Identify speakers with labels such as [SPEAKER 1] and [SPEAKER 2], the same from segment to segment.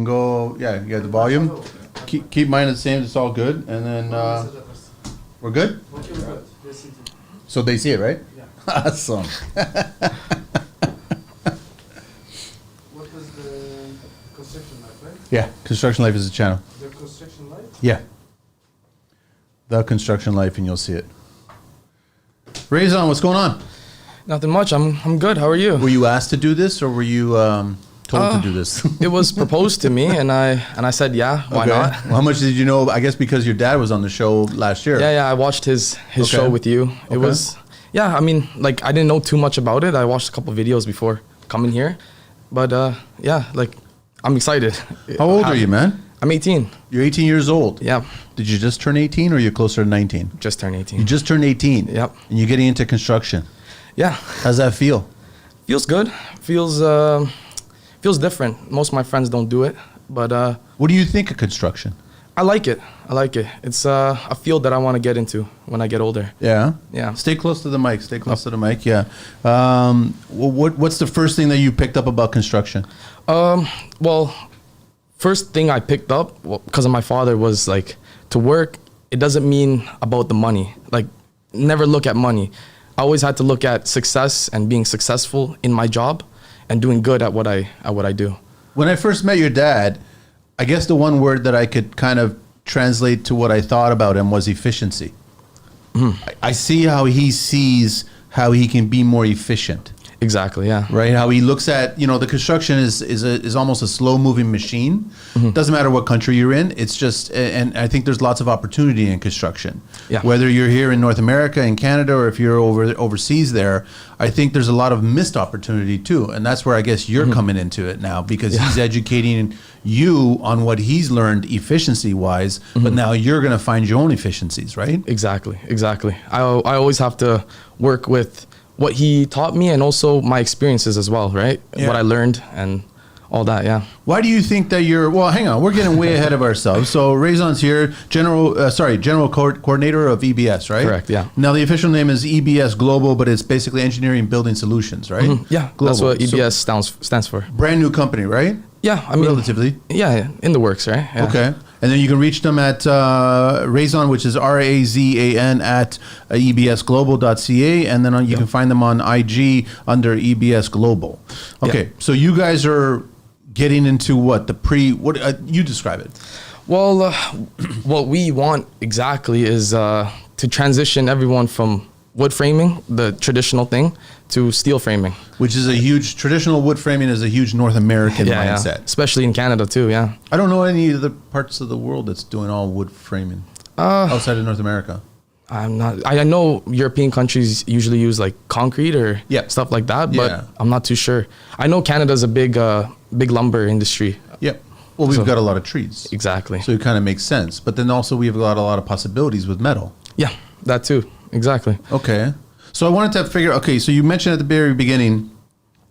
[SPEAKER 1] Go, yeah, you got the volume. Keep mine the same, it's all good. And then, we're good? So they see it, right?
[SPEAKER 2] Yeah.
[SPEAKER 1] Awesome.
[SPEAKER 2] What is the construction life, right?
[SPEAKER 1] Yeah, Construction Life is the channel.
[SPEAKER 2] The construction life?
[SPEAKER 1] Yeah. The Construction Life, and you'll see it. Rezan, what's going on?
[SPEAKER 3] Nothing much. I'm good. How are you?
[SPEAKER 1] Were you asked to do this, or were you told to do this?
[SPEAKER 3] It was proposed to me, and I said, yeah, why not?
[SPEAKER 1] Well, how much did you know? I guess because your dad was on the show last year.
[SPEAKER 3] Yeah. I watched his show with you. It was, I mean, like, I didn't know too much about it. I watched a couple videos before coming here, but like, I'm excited.
[SPEAKER 1] How old are you, man?
[SPEAKER 3] I'm 18.
[SPEAKER 1] You're 18 years old.
[SPEAKER 3] Yeah.
[SPEAKER 1] Did you just turn 18, or you're closer to 19?
[SPEAKER 3] Just turned 18.
[SPEAKER 1] You just turned 18.
[SPEAKER 3] Yep.
[SPEAKER 1] And you're getting into construction.
[SPEAKER 3] Yeah.
[SPEAKER 1] How's that feel?
[SPEAKER 3] Feels good. Feels different. Most of my friends don't do it, but
[SPEAKER 1] What do you think of construction?
[SPEAKER 3] I like it. It's a field that I want to get into when I get older.
[SPEAKER 1] Yeah.
[SPEAKER 3] Yeah.
[SPEAKER 1] Stay close to the mic. Stay close to the mic. Yeah. What's the first thing that you picked up about construction?
[SPEAKER 3] Well, first thing I picked up, because of my father, was like, to work, it doesn't mean about the money. Like, never look at money. I always had to look at success and being successful in my job and doing good at what I do.
[SPEAKER 1] When I first met your dad, I guess the one word that I could kind of translate to what I thought about him was efficiency. I see how he sees how he can be more efficient.
[SPEAKER 3] Exactly, yeah.
[SPEAKER 1] Right, how he looks at, the construction is almost a slow moving machine. Doesn't matter what country you're in. It's just, and I think there's lots of opportunity in construction.
[SPEAKER 3] Yeah.
[SPEAKER 1] Whether you're here in North America, in Canada, or if you're overseas there, I think there's a lot of missed opportunity too. And that's where I guess you're coming into it now, because he's educating you on what he's learned efficiency wise, but now you're going to find your own efficiencies, right?
[SPEAKER 3] Exactly. I always have to work with what he taught me and also my experiences as well, right?
[SPEAKER 1] Yeah.
[SPEAKER 3] What I learned and all that, yeah.
[SPEAKER 1] Why do you think that well, hang on, we're getting way ahead of ourselves. So Rezan's here, General Coordinator of EBS, right?
[SPEAKER 3] Correct, yeah.
[SPEAKER 1] Now the official name is EBS Global, but it's basically Engineering Building Solutions, right?
[SPEAKER 3] Yeah,
[SPEAKER 1] Global.
[SPEAKER 3] that's what EBS stands for.
[SPEAKER 1] Brand new company, right?
[SPEAKER 3] Yeah, I mean,
[SPEAKER 1] relatively.
[SPEAKER 3] Yeah, in the works, right? Yeah.
[SPEAKER 1] Okay. And then you can reach them at Rezan, which is RAZAN at ebsglobal.ca. And then you can find them on IG under EBS Global. Okay. So you guys are getting into what? You describe it.
[SPEAKER 3] Well, what we want exactly is to transition everyone from wood framing, the traditional thing, to steel framing.
[SPEAKER 1] Which is traditional wood framing is a huge North American mindset.
[SPEAKER 3] Yeah. Especially in Canada too, yeah.
[SPEAKER 1] I don't know any other parts of the world that's doing all wood framing outside of North America.
[SPEAKER 3] I know European countries usually use like concrete or stuff like that, but I'm not too sure. I know Canada's a big lumber industry.
[SPEAKER 1] Yeah. Well, we've got a lot of trees.
[SPEAKER 3] Exactly.
[SPEAKER 1] So it kind of makes sense. But then also we've got a lot of possibilities with metal.
[SPEAKER 3] Yeah, that too. Exactly.
[SPEAKER 1] Okay. So I wanted to figure, so you mentioned at the very beginning,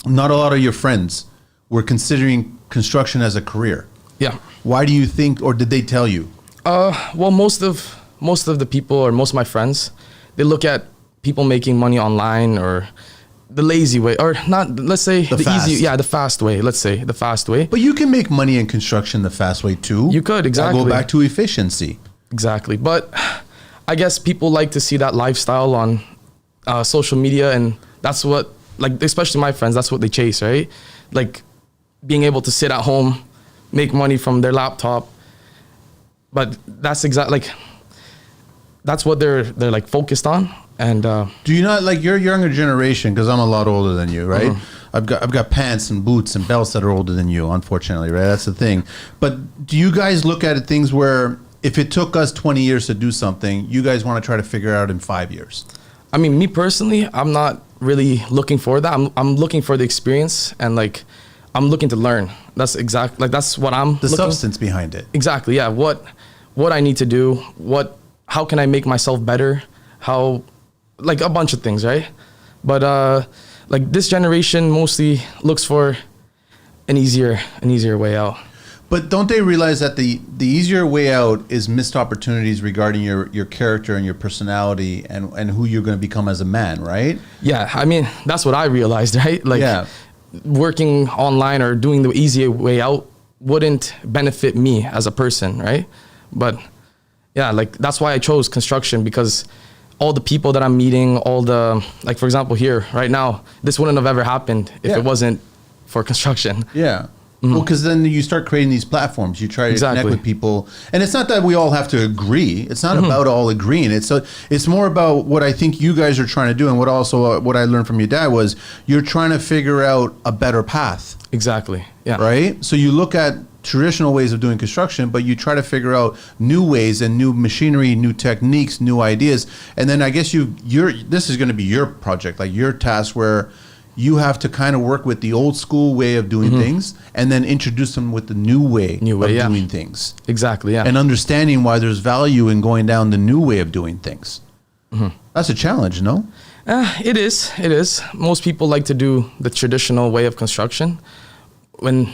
[SPEAKER 1] not a lot of your friends were considering construction as a career.
[SPEAKER 3] Yeah.
[SPEAKER 1] Why do you think, or did they tell you?
[SPEAKER 3] Well, most of the people, or most of my friends, they look at people making money online or the lazy way, or not, let's say the easy, the fast way, let's say the fast way.
[SPEAKER 1] But you can make money in construction the fast way too.
[SPEAKER 3] You could, exactly.
[SPEAKER 1] Go back to efficiency.
[SPEAKER 3] Exactly. But I guess people like to see that lifestyle on social media, and that's what, like, especially my friends, that's what they chase, right? Like, being able to sit at home, make money from their laptop. But that's that's what they're like focused on. And
[SPEAKER 1] do you not, like, your younger generation, because I'm a lot older than you, right? I've got pants and boots and belts that are older than you, unfortunately, right? That's the thing. But do you guys look at it things where if it took us 20 years to do something, you guys want to try to figure it out in 5 years?
[SPEAKER 3] I mean, me personally, I'm not really looking for that. I'm looking for the experience, and like, I'm looking to learn. That's that's what I'm
[SPEAKER 1] the substance behind it.
[SPEAKER 3] Exactly. Yeah. What I need to do, how can I make myself better? Like a bunch of things, right? But like, this generation mostly looks for an easier way out.
[SPEAKER 1] But don't they realize that the easier way out is missed opportunities regarding your character and your personality and who you're going to become as a man, right?
[SPEAKER 3] Yeah, I mean, that's what I realized, right? Like, working online or doing the easy way out wouldn't benefit me as a person, right? But yeah, like that's why I chose construction, because all the people that I'm meeting, all the, like for example here right now, this wouldn't have ever happened if
[SPEAKER 1] Yeah.
[SPEAKER 3] it wasn't for construction.
[SPEAKER 1] Yeah. Well, because then you start creating these platforms. You try to connect
[SPEAKER 3] Exactly.
[SPEAKER 1] with people, and it's not that we all have to agree. It's not about all agreeing. It's more about what I think you guys are trying to do, and what I learned from your dad was you're trying to figure out a better path,
[SPEAKER 3] Exactly. Yeah.
[SPEAKER 1] right? So you look at traditional ways of doing construction, but you try to figure out new ways and new machinery, new techniques, new ideas, and then I guess this is going to be your project, like your task where you have to kind of work with the old school way of doing things and then introduce them with the new way of
[SPEAKER 3] yeah.
[SPEAKER 1] doing things.
[SPEAKER 3] Exactly. Yeah.
[SPEAKER 1] And understanding why there's value in going down the new way of doing things. That's a challenge, no?
[SPEAKER 3] It is. It is. Most people like to do the traditional way of construction, when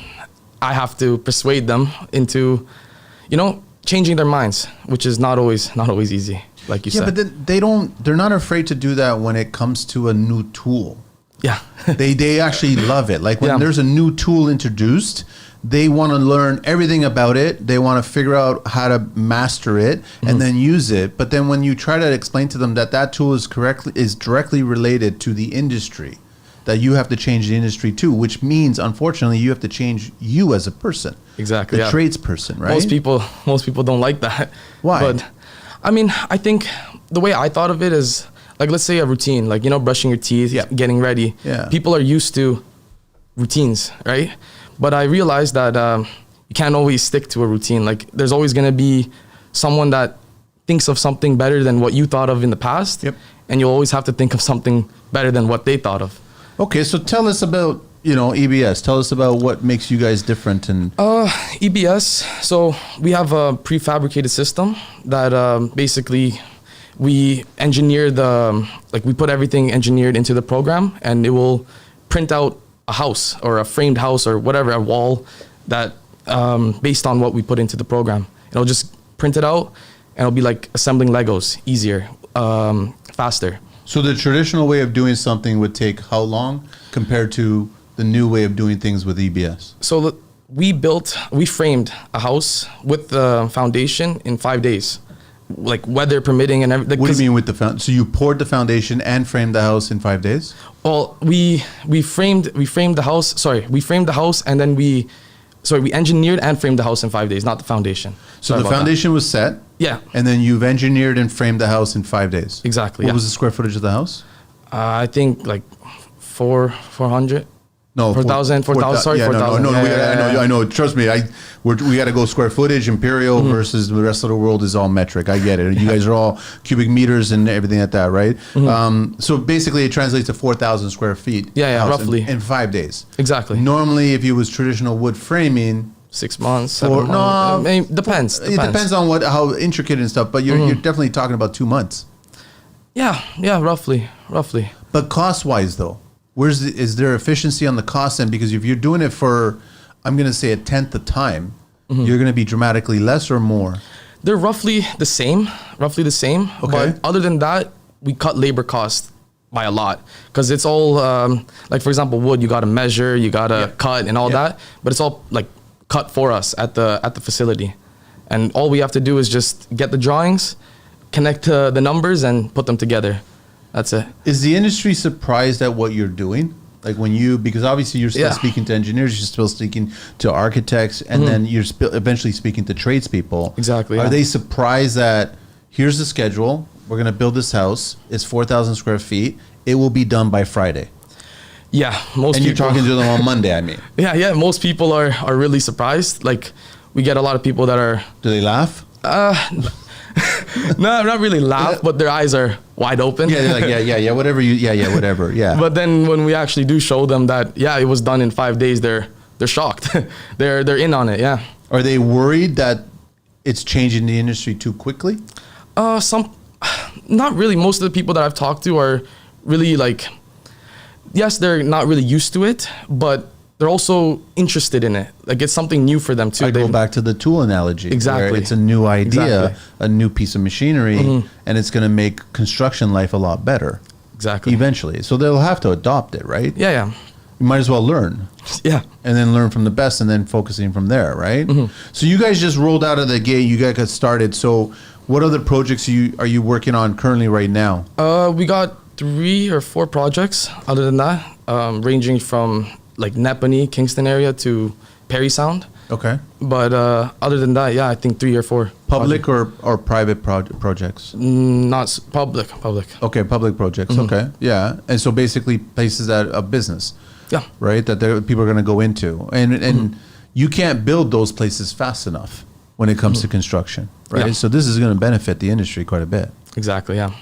[SPEAKER 3] I have to persuade them into, changing their minds, which is not always easy, like you
[SPEAKER 1] Yeah,
[SPEAKER 3] said.
[SPEAKER 1] but then they're not afraid to do that when it comes to a new tool.
[SPEAKER 3] Yeah.
[SPEAKER 1] They actually love it. Like when
[SPEAKER 3] Yeah.
[SPEAKER 1] there's a new tool introduced, they want to learn everything about it. They want to figure out how to master it and then use it. But then when you try to explain to them that tool is directly related to the industry, that you have to change the industry too, which means unfortunately you have to change you as a person.
[SPEAKER 3] Exactly.
[SPEAKER 1] The
[SPEAKER 3] Yeah.
[SPEAKER 1] tradesperson, right?
[SPEAKER 3] Most people don't like that.
[SPEAKER 1] Why?
[SPEAKER 3] But I mean, I think the way I thought of it is, like, let's say a routine, like, brushing your teeth,
[SPEAKER 1] Yeah.
[SPEAKER 3] getting ready.
[SPEAKER 1] Yeah.
[SPEAKER 3] People are used to routines, right? But I realized that you can't always stick to a routine. Like, there's always going to be someone that thinks of something better than what you thought of in the past.
[SPEAKER 1] Yep.
[SPEAKER 3] And you'll always have to think of something better than what they thought of.
[SPEAKER 1] Okay, so tell us about, EBS. Tell us about what makes you guys different and
[SPEAKER 3] EBS, so we have a prefabricated system that basically we engineer we put everything engineered into the program, and it will print out a house or a framed house or whatever, a wall that based on what we put into the program. It'll just print it out, and it'll be like assembling Legos, easier, faster.
[SPEAKER 1] So the traditional way of doing something would take how long compared to the new way of doing things with EBS?
[SPEAKER 3] So we framed a house with the foundation in 5 days, like weather permitting and everything.
[SPEAKER 1] What do you mean with the foundation? So you poured the foundation and framed the house in 5 days?
[SPEAKER 3] Well, we framed the house. Sorry, we framed the house, and then we engineered and framed the house in 5 days, not the foundation.
[SPEAKER 1] So
[SPEAKER 3] Sorry
[SPEAKER 1] the
[SPEAKER 3] about
[SPEAKER 1] foundation was set,
[SPEAKER 3] that. Yeah,
[SPEAKER 1] and then you've engineered and framed the house in 5 days.
[SPEAKER 3] exactly.
[SPEAKER 1] What
[SPEAKER 3] Yeah.
[SPEAKER 1] was the square footage of the house?
[SPEAKER 3] I think like 400.
[SPEAKER 1] No,
[SPEAKER 3] 4,000. Sorry,
[SPEAKER 1] yeah,
[SPEAKER 3] 4,000.
[SPEAKER 1] No,
[SPEAKER 3] Yeah.
[SPEAKER 1] I know. Trust me, we got to go square footage, imperial versus the rest of the world is all metric. I get it. You guys are all cubic meters and everything like that, right? So basically, it translates to 4,000 square feet.
[SPEAKER 3] Yeah,
[SPEAKER 1] house
[SPEAKER 3] roughly.
[SPEAKER 1] in 5 days.
[SPEAKER 3] Exactly.
[SPEAKER 1] Normally, if it was traditional wood framing,
[SPEAKER 3] 6 months.
[SPEAKER 1] Or-
[SPEAKER 3] 7 months.
[SPEAKER 1] no,
[SPEAKER 3] I mean, depends.
[SPEAKER 1] it depends on how intricate and stuff. But you're definitely talking about 2 months.
[SPEAKER 3] Yeah, roughly.
[SPEAKER 1] But cost wise, though, is there efficiency on the cost end? Because if you're doing it for, I'm going to say, a tenth the time, you're going to be dramatically less or more.
[SPEAKER 3] They're roughly the same.
[SPEAKER 1] Okay.
[SPEAKER 3] But other than that, we cut labor costs by a lot, because it's all like, for example, wood. You got to measure, you got to cut, and all that. But it's all like cut for us at the facility, and all we have to do is just get the drawings, connect the numbers, and put them together. That's it.
[SPEAKER 1] Is the industry surprised at what you're doing? Like because obviously you're still
[SPEAKER 3] Yeah.
[SPEAKER 1] speaking to engineers, you're still speaking to architects, and then you're eventually speaking to tradespeople.
[SPEAKER 3] Exactly,
[SPEAKER 1] Are
[SPEAKER 3] yeah.
[SPEAKER 1] they surprised that here's the schedule, we're going to build this house, it's 4,000 square feet, it will be done by Friday?
[SPEAKER 3] Yeah, most
[SPEAKER 1] And you're
[SPEAKER 3] people.
[SPEAKER 1] talking to them on Monday, I mean.
[SPEAKER 3] Yeah. Most people are really surprised. Like, we get a lot of people that are
[SPEAKER 1] Do they laugh?
[SPEAKER 3] no, not really laugh, but their eyes are wide open.
[SPEAKER 1] Yeah, they're like, yeah, whatever whatever, yeah.
[SPEAKER 3] But then when we actually do show them that, it was done in 5 days, they're shocked. they're in on it. Yeah.
[SPEAKER 1] Are they worried that it's changing the industry too quickly?
[SPEAKER 3] Not really. Most of the people that I've talked to are really like, yes, they're not really used to it, but they're also interested in it. Like, it's something new for them too.
[SPEAKER 1] I go back to the tool analogy.
[SPEAKER 3] Exactly.
[SPEAKER 1] Where it's a new idea,
[SPEAKER 3] Exactly.
[SPEAKER 1] a new piece of machinery, and it's going to make construction life a lot better
[SPEAKER 3] Exactly.
[SPEAKER 1] eventually. So they'll have to adopt it, right?
[SPEAKER 3] Yeah.
[SPEAKER 1] you might as well learn.
[SPEAKER 3] Yeah.
[SPEAKER 1] And then learn from the best, and then focusing from there, right? So you guys just rolled out of the gate. You guys got started. So what other projects are you working on currently right now?
[SPEAKER 3] We got 3 or 4 projects. Other than that, ranging from like Nepani, Kingston area to Perry Sound.
[SPEAKER 1] Okay.
[SPEAKER 3] But other than that, yeah, I think 3 or 4.
[SPEAKER 1] Public or private projects?
[SPEAKER 3] Public.
[SPEAKER 1] Okay, public projects. Okay, yeah. And so basically places that a business.
[SPEAKER 3] Yeah.
[SPEAKER 1] Right, that people are going to go into, and you can't build those places fast enough when it comes to construction, right?
[SPEAKER 3] Yeah.
[SPEAKER 1] So this is going to benefit the industry quite a bit.
[SPEAKER 3] Exactly. Yeah.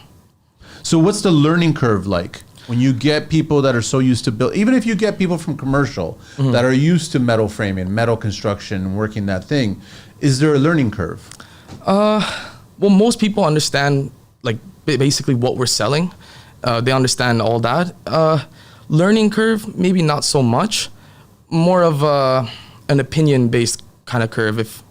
[SPEAKER 1] So what's the learning curve like when you get people that are so used to build? Even if you get people from commercial that are used to metal framing, metal construction, working that thing, is there a learning curve?
[SPEAKER 3] Well, most people understand like basically what we're selling. They understand all that. Learning curve, maybe not so much. More of an opinion-based kind of curve. If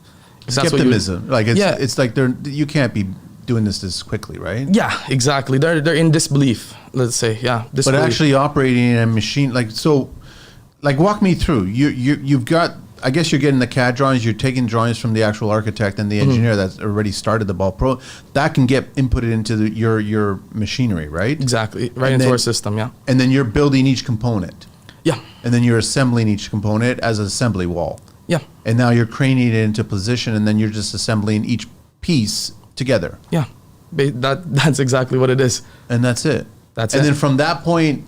[SPEAKER 3] that's
[SPEAKER 1] Skepticism, like
[SPEAKER 3] Yeah.
[SPEAKER 1] it's like you can't be doing this quickly, right?
[SPEAKER 3] Yeah, exactly. They're in disbelief. Let's say, yeah.
[SPEAKER 1] But
[SPEAKER 3] Disbelief.
[SPEAKER 1] actually operating in a machine, like walk me through. You've got. I guess you're getting the CAD drawings. You're taking drawings from the actual architect and the engineer that's already started the ball pro. That can get inputted into your machinery, right?
[SPEAKER 3] Exactly. Right
[SPEAKER 1] And
[SPEAKER 3] into
[SPEAKER 1] then-
[SPEAKER 3] our system. Yeah.
[SPEAKER 1] And then you're building each component,
[SPEAKER 3] Yeah.
[SPEAKER 1] and then you're assembling each component as an assembly wall.
[SPEAKER 3] Yeah.
[SPEAKER 1] And now you're craning it into position, and then you're just assembling each piece together,
[SPEAKER 3] Yeah. That's exactly what it is.
[SPEAKER 1] and that's it.
[SPEAKER 3] That's
[SPEAKER 1] and
[SPEAKER 3] it.
[SPEAKER 1] then from that point,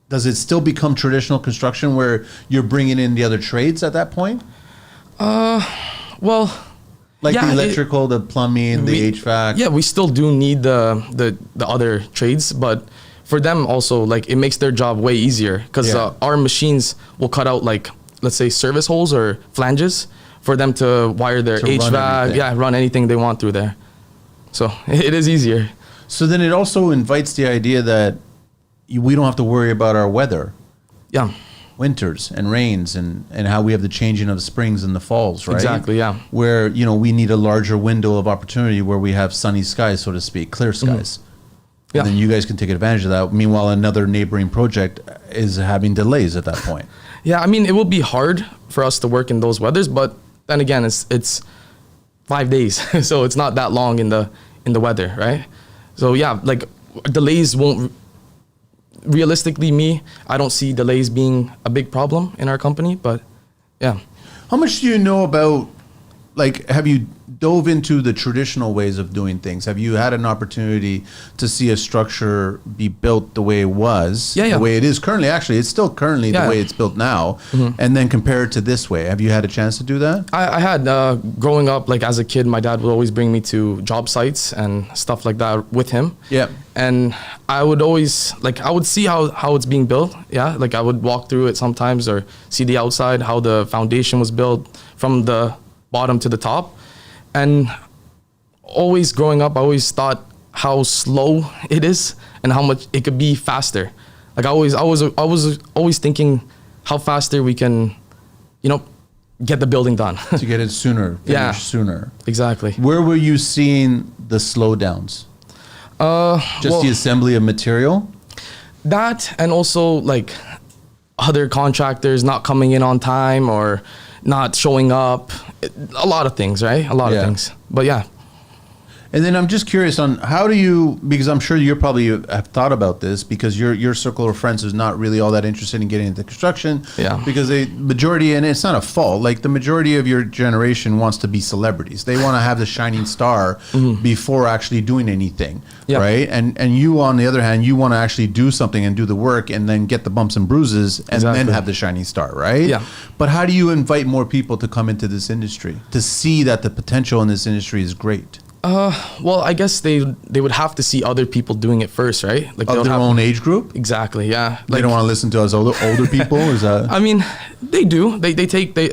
[SPEAKER 1] does it still become traditional construction where you're bringing in the other trades at that point?
[SPEAKER 3] Well,
[SPEAKER 1] Like
[SPEAKER 3] yeah,
[SPEAKER 1] the electrical, the plumbing, the HVAC.
[SPEAKER 3] Yeah, we still do need the other trades, but for them also, like, it makes their job way easier because
[SPEAKER 1] Yeah.
[SPEAKER 3] our machines will cut out, like, let's say service holes or flanges for them to wire their
[SPEAKER 1] To run
[SPEAKER 3] HVAC,
[SPEAKER 1] everything.
[SPEAKER 3] run anything they want through there. So it is easier.
[SPEAKER 1] So then it also invites the idea that we don't have to worry about our weather,
[SPEAKER 3] Yeah,
[SPEAKER 1] winters and rains, and how we have the changing of springs and the falls, right?
[SPEAKER 3] Exactly, yeah.
[SPEAKER 1] Where, we need a larger window of opportunity where we have sunny skies, so to speak, clear skies.
[SPEAKER 3] Yeah.
[SPEAKER 1] And then you guys can take advantage of that. Meanwhile, another neighboring project is having delays at that point.
[SPEAKER 3] yeah. I mean, it will be hard for us to work in those weathers, but then again, it's 5 days, so it's not that long in the weather, right? So yeah, like delays won't. Realistically, I don't see delays being a big problem in our company, but yeah.
[SPEAKER 1] How much do you know about, like, have you dove into the traditional ways of doing things? Have you had an opportunity to see a structure be built the way it was,
[SPEAKER 3] Yeah.
[SPEAKER 1] the way it is currently? Actually, it's still currently the
[SPEAKER 3] Yeah.
[SPEAKER 1] way it's built now, and then compare it to this way. Have you had a chance to do that?
[SPEAKER 3] I had, growing up, like as a kid, my dad would always bring me to job sites and stuff like that with him.
[SPEAKER 1] Yeah.
[SPEAKER 3] And I would always, like, I would see how it's being built. Yeah. Like I would walk through it sometimes or see the outside, how the foundation was built from the bottom to the top. And always growing up, I always thought how slow it is and how much it could be faster. Like I was always thinking how faster we can, get the building done.
[SPEAKER 1] To get it sooner, finish
[SPEAKER 3] Yeah.
[SPEAKER 1] sooner.
[SPEAKER 3] Exactly.
[SPEAKER 1] Where were you seeing the slowdowns? Just the assembly of material?
[SPEAKER 3] That and also like other contractors not coming in on time or not showing up. A lot of things, right? A lot
[SPEAKER 1] Yeah.
[SPEAKER 3] of things. But yeah.
[SPEAKER 1] And then I'm just curious on how do you, because I'm sure you're probably have thought about this, because your circle of friends is not really all that interested in getting into construction.
[SPEAKER 3] Yeah.
[SPEAKER 1] Because the majority, and it's not a fault, like the majority of your generation wants to be celebrities. They want to have the shining star before actually doing anything,
[SPEAKER 3] Yeah.
[SPEAKER 1] right? And you, on the other hand, you want to actually do something and do the work and then get the bumps and bruises and then
[SPEAKER 3] Exactly.
[SPEAKER 1] have the shining star, right?
[SPEAKER 3] Yeah.
[SPEAKER 1] But how do you invite more people to come into this industry, to see that the potential in this industry is great?
[SPEAKER 3] Well, I guess they would have to see other people doing it first, right? Like they
[SPEAKER 1] Of
[SPEAKER 3] would
[SPEAKER 1] their
[SPEAKER 3] have,
[SPEAKER 1] own age group?
[SPEAKER 3] Exactly, yeah.
[SPEAKER 1] They don't want to listen to us older people? Is that?
[SPEAKER 3] I mean, they do. They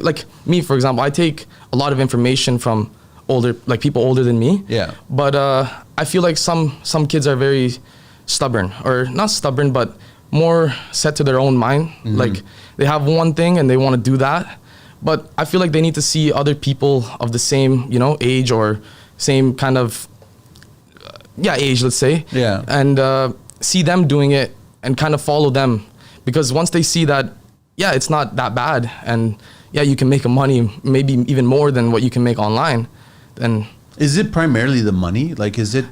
[SPEAKER 3] like me, for example, I take a lot of information from people older than me.
[SPEAKER 1] Yeah.
[SPEAKER 3] But I feel like some kids are very stubborn, or not stubborn, but more set to their own mind. Like they have one thing and they want to do that. But I feel like they need to see other people of the same, age or same kind of age, let's say.
[SPEAKER 1] Yeah.
[SPEAKER 3] And see them doing it and kind of follow them, because once they see that yeah, it's not that bad, and yeah, you can make a money maybe even more than what you can make online. And
[SPEAKER 1] Is it primarily the money? Like, is it?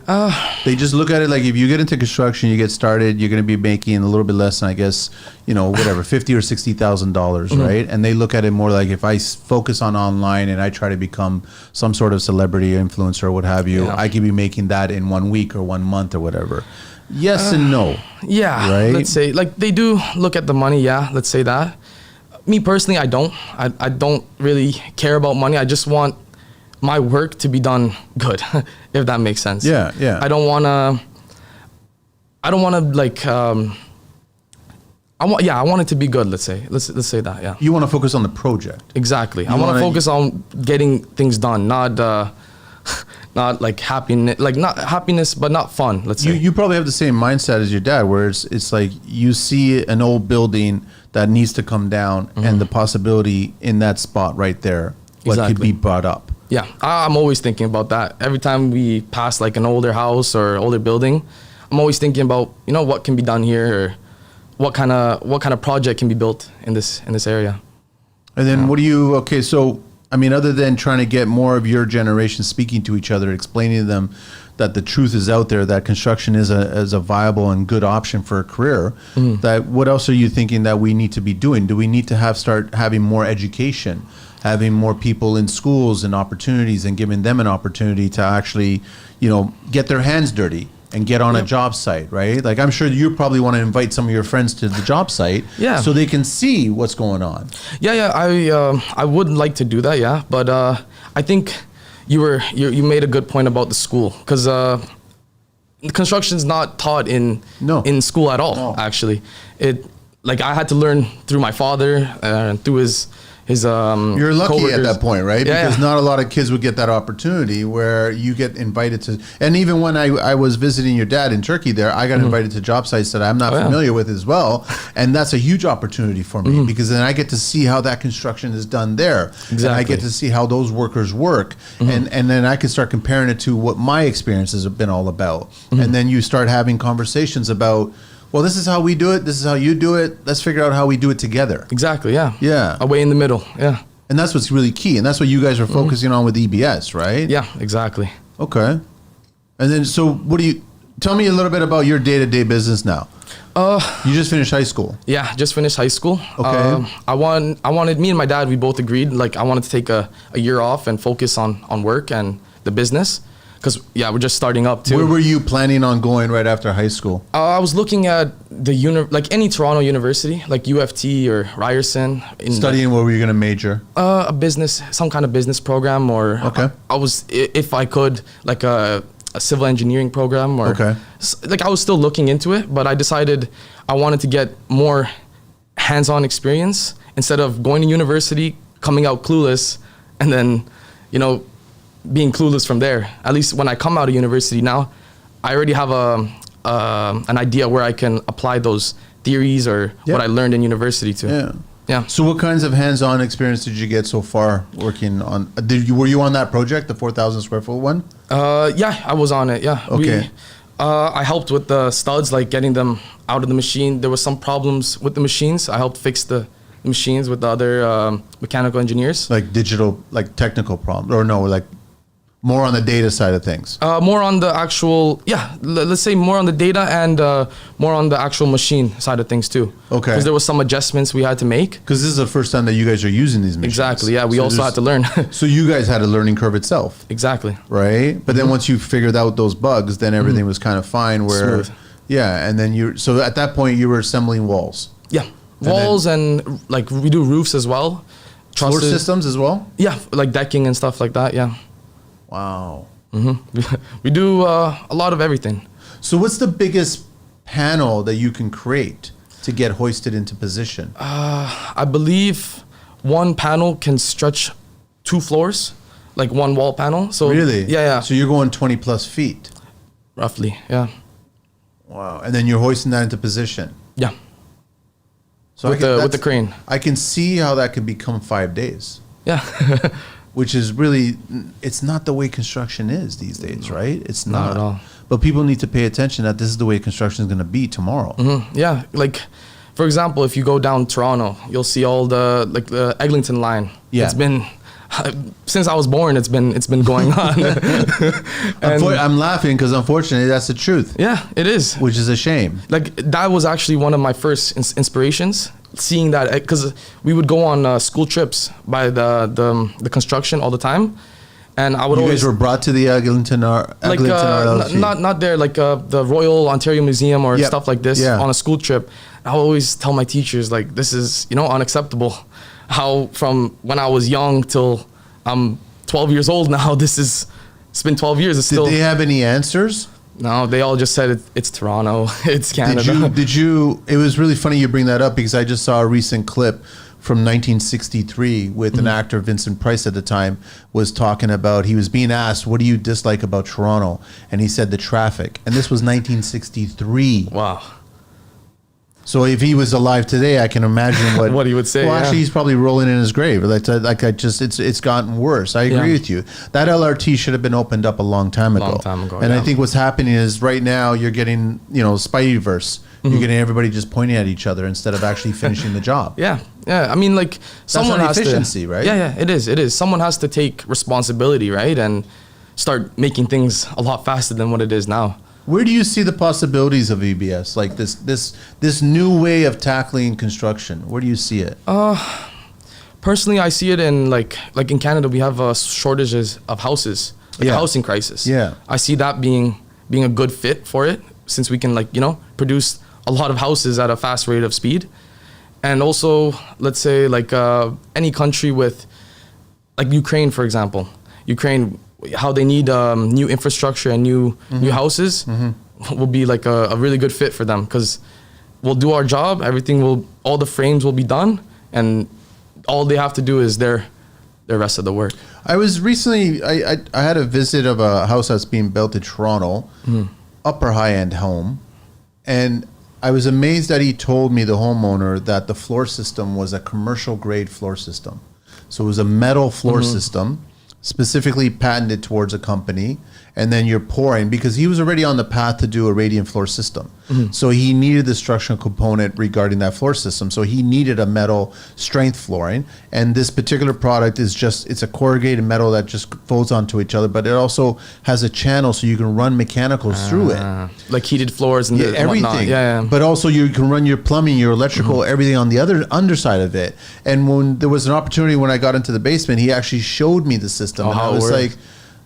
[SPEAKER 1] They just look at it like if you get into construction, you get started, you're going to be making a little bit less than, I guess, whatever, $50,000 or $60,000, right? And they look at it more like if I focus on online and I try to become some sort of celebrity influencer or what have you, I could be making that in 1 week or 1 month or whatever. Yes and no.
[SPEAKER 3] Yeah,
[SPEAKER 1] right?
[SPEAKER 3] Let's say like they do look at the money. Yeah, let's say that. Me personally, I don't. I don't really care about money. I just want my work to be done good, if that makes sense.
[SPEAKER 1] Yeah, yeah.
[SPEAKER 3] I don't wanna like. I want it to be good. Let's say. Let's say that. Yeah.
[SPEAKER 1] You want to focus on the project.
[SPEAKER 3] Exactly. I want to focus on getting things done, not not like happiness, like not happiness, but not fun. Let's say.
[SPEAKER 1] You probably have the same mindset as your dad, where it's like you see an old building that needs to come down, and the possibility in that spot right there, what could be brought up.
[SPEAKER 3] Yeah, I'm always thinking about that. Every time we pass like an older house or older building, I'm always thinking about what can be done here, or what kind of project can be built in this area.
[SPEAKER 1] And then what do you? Okay, so I mean, other than trying to get more of your generation speaking to each other, explaining to them that the truth is out there, that construction is a viable and good option for a career, that what else are you thinking that we need to be doing? Do we need to start having more education, having more people in schools and opportunities, and giving them an opportunity to actually, get their hands dirty and get on a job site, right? Like, I'm sure you probably want to invite some of your friends to the job site, so they can see what's going on.
[SPEAKER 3] Yeah. I would like to do that, yeah. But I think you made a good point about the school, because construction's not taught in school at all. No. Actually, I had to learn through my father and through his
[SPEAKER 1] you're lucky
[SPEAKER 3] coworkers.
[SPEAKER 1] At that point, right?
[SPEAKER 3] Yeah,
[SPEAKER 1] because not a lot of kids would get that opportunity where you get invited to. And even when I was visiting your dad in Turkey there, I got invited to job sites that I'm not familiar with as well. And that's a huge opportunity for me, because then I get to see how that construction is done there. Exactly. And I get to see how those workers work. And then I can start comparing it to what my experiences have been all about. And then you start having conversations about, well, this is how we do it. This is how you do it. Let's figure out how we do it together.
[SPEAKER 3] Exactly. Yeah.
[SPEAKER 1] Yeah.
[SPEAKER 3] A way in the middle. Yeah.
[SPEAKER 1] And that's what's really key. And that's what you guys are focusing on with EBS, right?
[SPEAKER 3] Yeah, exactly.
[SPEAKER 1] Okay. And then, so tell me a little bit about your day-to-day business now. You just finished high school.
[SPEAKER 3] Yeah, just finished high school.
[SPEAKER 1] Okay.
[SPEAKER 3] Me and my dad, we both agreed, like, I wanted to take a year off and focus on work and the business. Because, we're just starting up too.
[SPEAKER 1] Where were you planning on going right after high school?
[SPEAKER 3] I was looking at like any Toronto university, like UFT or Ryerson.
[SPEAKER 1] Studying what were you going to major?
[SPEAKER 3] A business, some kind of business program, or I was, if I could, like a civil engineering program, or like I was still looking into it, but I decided I wanted to get more hands-on experience instead of going to university, coming out clueless, and then, being clueless from there. At least when I come out of university now, I already have an idea where I can apply those theories or what I learned in university to. Yeah.
[SPEAKER 1] So what kinds of hands-on experience did you get so far working on? Were you on that project, the 4,000 square foot one?
[SPEAKER 3] Yeah, I was on it. Yeah.
[SPEAKER 1] Okay.
[SPEAKER 3] I helped with the studs, like getting them out of the machine. There was some problems with the machines. I helped fix the machines with the other mechanical engineers.
[SPEAKER 1] Like digital, like technical problems, or no, like more on the data side of things?
[SPEAKER 3] More on the actual, let's say more on the data and more on the actual machine side of things too.
[SPEAKER 1] Okay.
[SPEAKER 3] Because there was some adjustments we had to make.
[SPEAKER 1] Because this is the first time that you guys are using these machines.
[SPEAKER 3] Exactly, yeah. We also had to learn.
[SPEAKER 1] So you guys had a learning curve itself.
[SPEAKER 3] Exactly.
[SPEAKER 1] Right? But then once you figured out those bugs, then everything was kind of fine. Smooth. Yeah, and then so at that point you were assembling walls.
[SPEAKER 3] Yeah, walls and like we do roofs as well.
[SPEAKER 1] Floor systems as well?
[SPEAKER 3] Yeah, like decking and stuff like that, yeah.
[SPEAKER 1] Wow.
[SPEAKER 3] We do a lot of everything.
[SPEAKER 1] So what's the biggest panel that you can create to get hoisted into position?
[SPEAKER 3] I believe one panel can stretch 2 floors, like one wall panel. So
[SPEAKER 1] really?
[SPEAKER 3] Yeah.
[SPEAKER 1] So you're going 20 plus feet?
[SPEAKER 3] Roughly, yeah.
[SPEAKER 1] Wow. And then you're hoisting that into position?
[SPEAKER 3] Yeah.
[SPEAKER 1] So
[SPEAKER 3] with the crane.
[SPEAKER 1] I can see how that could become 5 days.
[SPEAKER 3] Yeah.
[SPEAKER 1] Which is really, it's not the way construction is these days, right? It's not
[SPEAKER 3] at all.
[SPEAKER 1] But people need to pay attention that this is the way construction is going to be tomorrow.
[SPEAKER 3] Yeah, like for example, if you go down Toronto, you'll see all the Eglinton line.
[SPEAKER 1] Yeah.
[SPEAKER 3] It's been since I was born. It's been going on.
[SPEAKER 1] I'm laughing because unfortunately that's the truth.
[SPEAKER 3] Yeah, it is.
[SPEAKER 1] Which is a shame.
[SPEAKER 3] Like that was actually one of my first inspirations. Seeing that, because we would go on school trips by the construction all the time, and I would
[SPEAKER 1] You
[SPEAKER 3] always
[SPEAKER 1] guys were brought to the Eglinton RLC.
[SPEAKER 3] not there, like the Royal Ontario Museum or
[SPEAKER 1] Yep.
[SPEAKER 3] stuff like this
[SPEAKER 1] Yeah.
[SPEAKER 3] on a school trip. I always tell my teachers, like, this is, unacceptable. How from when I was young till I'm 12 years old now, it's been 12 years. It's
[SPEAKER 1] Did
[SPEAKER 3] still,
[SPEAKER 1] they have any answers?
[SPEAKER 3] no, they all just said it's Toronto, it's Canada.
[SPEAKER 1] Did you, it was really funny you bring that up because I just saw a recent clip from 1963 with an actor, Vincent Price at the time, was talking about, he was being asked, what do you dislike about Toronto? And he said the traffic. And this was 1963.
[SPEAKER 3] Wow.
[SPEAKER 1] So if he was alive today, I can imagine what
[SPEAKER 3] What he would say,
[SPEAKER 1] Well,
[SPEAKER 3] yeah.
[SPEAKER 1] actually, he's probably rolling in his grave. It's gotten worse. I agree
[SPEAKER 3] Yeah.
[SPEAKER 1] with you. That LRT should have been opened up a long time ago. And I
[SPEAKER 3] yeah.
[SPEAKER 1] think what's happening is right now you're getting, Spideyverse. You're getting everybody just pointing at each other instead of actually finishing the job.
[SPEAKER 3] Yeah. I mean, like, someone
[SPEAKER 1] not
[SPEAKER 3] has
[SPEAKER 1] efficiency,
[SPEAKER 3] to,
[SPEAKER 1] right?
[SPEAKER 3] Yeah, it is. Someone has to take responsibility, right, and start making things a lot faster than what it is now.
[SPEAKER 1] Where do you see the possibilities of EBS? Like this new way of tackling construction. Where do you see it?
[SPEAKER 3] Personally, I see it in like in Canada, we have shortages of houses, like
[SPEAKER 1] Yeah.
[SPEAKER 3] a housing crisis.
[SPEAKER 1] Yeah.
[SPEAKER 3] I see that being a good fit for it, since we can produce a lot of houses at a fast rate of speed, and also let's say any country with like Ukraine, for example, how they need new infrastructure and new houses will be like a really good fit for them, because we'll do our job, all the frames will be done, and all they have to do is their rest of the work.
[SPEAKER 1] I was recently, I had a visit of a house that's being built in Toronto, upper high-end home, and I was amazed that he told me, the homeowner, that the floor system was a commercial grade floor system. So it was a metal floor system, specifically patented towards a company, and then you're pouring, because he was already on the path to do a radiant floor system. So he needed the structural component regarding that floor system. So he needed a metal strength flooring. And this particular product is it's a corrugated metal that just folds onto each other, but it also has a channel so you can run mechanicals through it.
[SPEAKER 3] Like heated floors and
[SPEAKER 1] Everything.
[SPEAKER 3] whatnot. Yeah.
[SPEAKER 1] But also you can run your plumbing, your electrical, everything on the other underside of it. And when there was an opportunity when I got into the basement, he actually showed me the system. And I was like,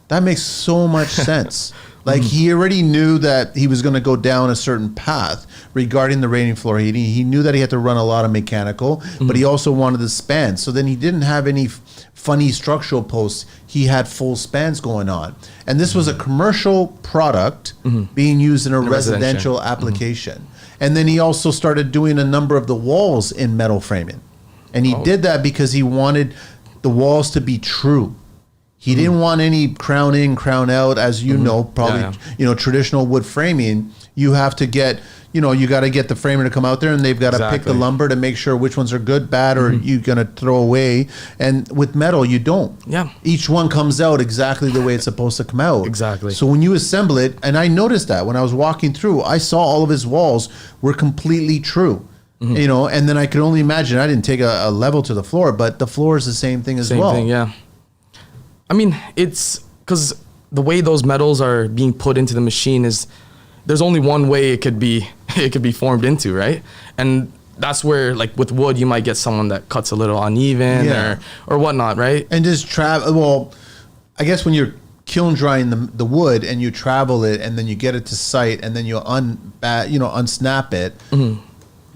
[SPEAKER 1] that makes so much sense. Like he already knew that he was going to go down a certain path regarding the radiant floor heating. He knew that he had to run a lot of mechanical, but he also wanted the span. So then he didn't have any funny structural posts. He had full spans going on. And this was a commercial product being used in a residential application. And then he also started doing a number of the walls in metal framing. And he did that because he wanted the walls to be true. He didn't want any crown in, crown out, as you know, probably, traditional wood framing. You have to get, you got to get the framer to come out there, and they've got to pick the lumber to make sure which ones are good, bad, or you're going to throw away. And with metal, you don't.
[SPEAKER 3] Yeah.
[SPEAKER 1] Each one comes out exactly the way it's supposed to come out.
[SPEAKER 3] Exactly.
[SPEAKER 1] So when you assemble it, and I noticed that when I was walking through, I saw all of his walls were completely true. And then I could only imagine, I didn't take a level to the floor, but the floor is the same thing as well.
[SPEAKER 3] Same thing, yeah. I mean, it's because the way those metals are being put into the machine is, there's only one way it could be formed into, right? And that's where, like with wood, you might get someone that cuts a little uneven or whatnot, right?
[SPEAKER 1] And just well, I guess when you're kiln drying the wood and you travel it and then you get it to site and then you unsnap it,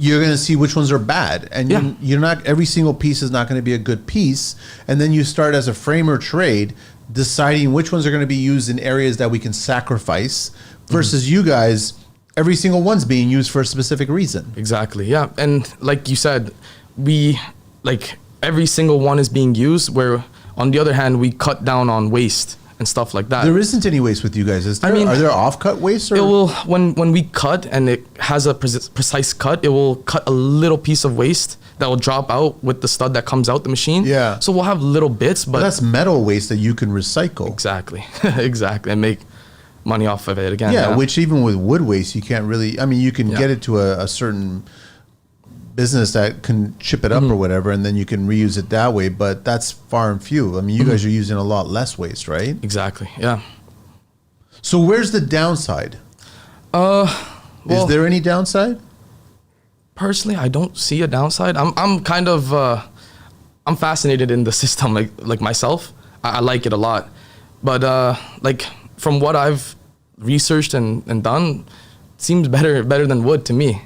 [SPEAKER 1] you're going to see which ones are bad, and you're not, every single piece is not going to be a good piece. And then you start as a framer trade deciding which ones are going to be used in areas that we can sacrifice versus you guys, every single one's being used for a specific reason.
[SPEAKER 3] Exactly. Yeah. And like you said, every single one is being used, where on the other hand, we cut down on waste and stuff like that.
[SPEAKER 1] There isn't any waste with you guys, is there? Are there off-cut wastes? Or?
[SPEAKER 3] It will, when we cut and it has a precise cut, it will cut a little piece of waste that will drop out with the stud that comes out the machine. Yeah. So we'll have little bits, but
[SPEAKER 1] that's metal waste that you can recycle.
[SPEAKER 3] Exactly. Exactly. And make money off of it again.
[SPEAKER 1] Yeah, which even with wood waste, you can't really, I mean, you can get it to a certain business that can chip it up or whatever, and then you can reuse it that way. But that's far and few. I mean, you guys are using a lot less waste, right?
[SPEAKER 3] Exactly. Yeah.
[SPEAKER 1] So where's the downside? Is there any downside?
[SPEAKER 3] Personally, I don't see a downside. I'm kind of I'm fascinated in the system like myself. I like it a lot, but like from what I've researched and done, it seems better than wood to me.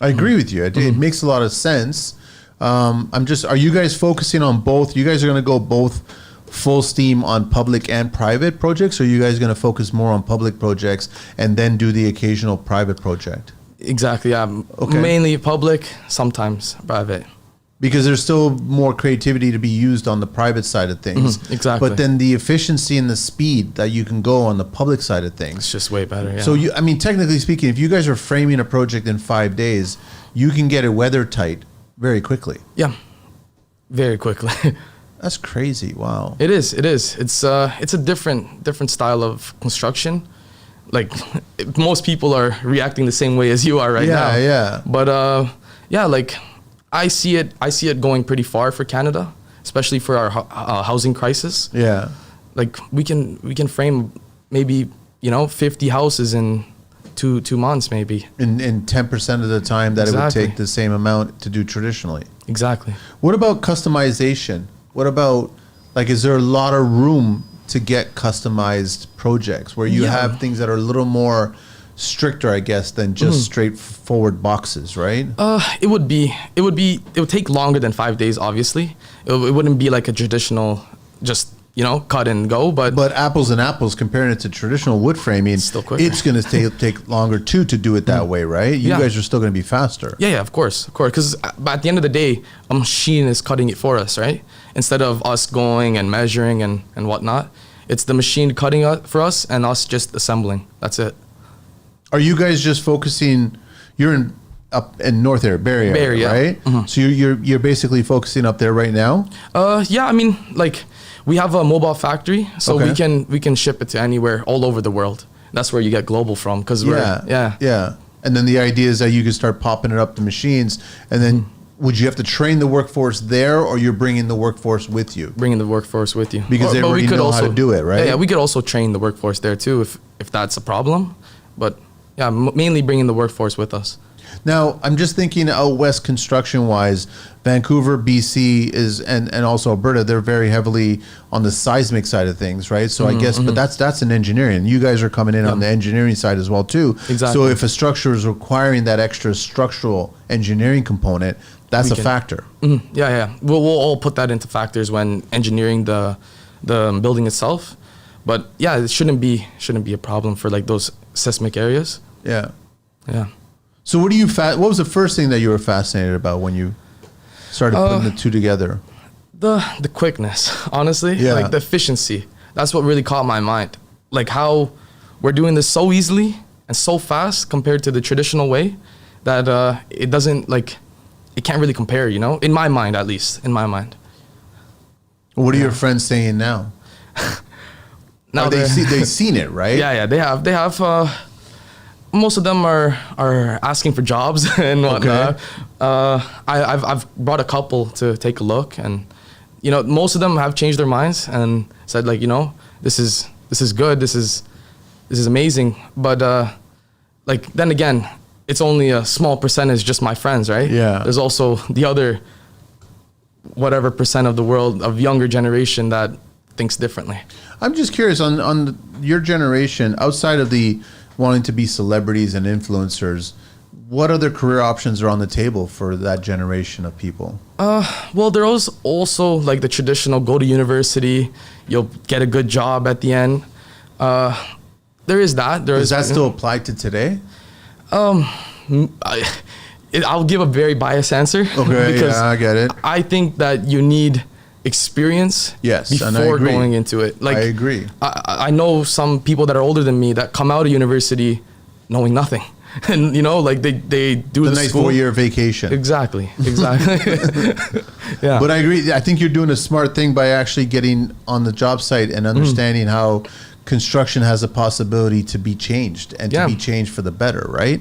[SPEAKER 1] I agree with you. It makes a lot of sense. Are you guys focusing on both? You guys are going to go both full steam on public and private projects, or are you guys going to focus more on public projects and then do the occasional private project?
[SPEAKER 3] Exactly, yeah.
[SPEAKER 1] Okay.
[SPEAKER 3] Mainly public, sometimes private.
[SPEAKER 1] Because there's still more creativity to be used on the private side of things.
[SPEAKER 3] Exactly.
[SPEAKER 1] But then the efficiency and the speed that you can go on the public side of things.
[SPEAKER 3] It's just way better, yeah.
[SPEAKER 1] So, I mean, technically speaking, if you guys are framing a project in 5 days, you can get it weather tight very quickly.
[SPEAKER 3] Yeah, very quickly.
[SPEAKER 1] That's crazy. Wow.
[SPEAKER 3] It is. It's a different style of construction. Like most people are reacting the same way as you are right now.
[SPEAKER 1] Yeah.
[SPEAKER 3] But yeah, like I see it going pretty far for Canada, especially for our housing crisis.
[SPEAKER 1] Yeah.
[SPEAKER 3] Like we can frame maybe 50 houses in two months maybe.
[SPEAKER 1] In 10% of the time that it would take the same amount to do traditionally.
[SPEAKER 3] Exactly.
[SPEAKER 1] What about customization? What about, like, is there a lot of room to get customized projects where you have things that are a little more stricter, I guess, than just straightforward boxes, right?
[SPEAKER 3] It would take longer than 5 days, obviously. It wouldn't be like a traditional, just, cut and go, but
[SPEAKER 1] apples and apples, comparing it to traditional wood framing,
[SPEAKER 3] still quicker.
[SPEAKER 1] it's going to take longer too to do it that way, right? You guys are still going to be faster.
[SPEAKER 3] Yeah, of course. Because at the end of the day, a machine is cutting it for us, right? Instead of us going and measuring and whatnot, it's the machine cutting it for us and us just assembling. That's it.
[SPEAKER 1] Are you guys just focusing? You're up in North Bay Area, right? Mm-hmm. So you're basically focusing up there right now.
[SPEAKER 3] Yeah, I mean, like we have a mobile factory, so we can ship it to anywhere all over the world. That's where you get global from, because
[SPEAKER 1] yeah. And then the idea is that you can start popping it up to machines, and then. Would you have to train the workforce there, or you're bringing the workforce with you?
[SPEAKER 3] Bringing the workforce with you.
[SPEAKER 1] Because they already know how to do it, right?
[SPEAKER 3] Yeah, we could also train the workforce there too if that's a problem. But yeah, mainly bringing the workforce with us.
[SPEAKER 1] Now, I'm just thinking out west construction-wise, Vancouver, BC and also Alberta, they're very heavily on the seismic side of things, right? So I guess, but that's an engineering. You guys are coming in on the engineering side as well too.
[SPEAKER 3] Exactly.
[SPEAKER 1] So if a structure is requiring that extra structural engineering component, that's a factor.
[SPEAKER 3] Yeah. We'll all put that into factors when engineering the building itself. But yeah, it shouldn't be a problem for like those seismic areas.
[SPEAKER 1] Yeah.
[SPEAKER 3] Yeah.
[SPEAKER 1] So what was the first thing that you were fascinated about when you started putting the two together?
[SPEAKER 3] The quickness, honestly.
[SPEAKER 1] Yeah.
[SPEAKER 3] Like the efficiency. That's what really caught my mind. Like how we're doing this so easily and so fast compared to the traditional way that it doesn't like it can't really compare, in my mind, at least, in my mind.
[SPEAKER 1] What are your friends saying now?
[SPEAKER 3] Now
[SPEAKER 1] they've seen it, right?
[SPEAKER 3] Yeah, they have. Most of them are asking for jobs and whatnot. Okay. I've brought a couple to take a look, and most of them have changed their minds and said like, this is good, this is amazing. But like then again, it's only a small percentage, just my friends, right?
[SPEAKER 1] Yeah.
[SPEAKER 3] There's also the other whatever percent of the world of younger generation that thinks differently.
[SPEAKER 1] I'm just curious on your generation, outside of the wanting to be celebrities and influencers, what other career options are on the table for that generation of people?
[SPEAKER 3] Well, there was also like the traditional go to university, you'll get a good job at the end. There is that.
[SPEAKER 1] Does that still apply to today?
[SPEAKER 3] I'll give a very biased answer.
[SPEAKER 1] Okay,
[SPEAKER 3] because
[SPEAKER 1] I get it.
[SPEAKER 3] I think that you need experience before going into it. Like,
[SPEAKER 1] I agree.
[SPEAKER 3] I know some people that are older than me that come out of university knowing nothing. And like they do the
[SPEAKER 1] nice
[SPEAKER 3] school.
[SPEAKER 1] 4-year vacation.
[SPEAKER 3] Exactly. Yeah.
[SPEAKER 1] But I agree. I think you're doing a smart thing by actually getting on the job site and understanding how construction has a possibility to be changed and to be changed for the better, right?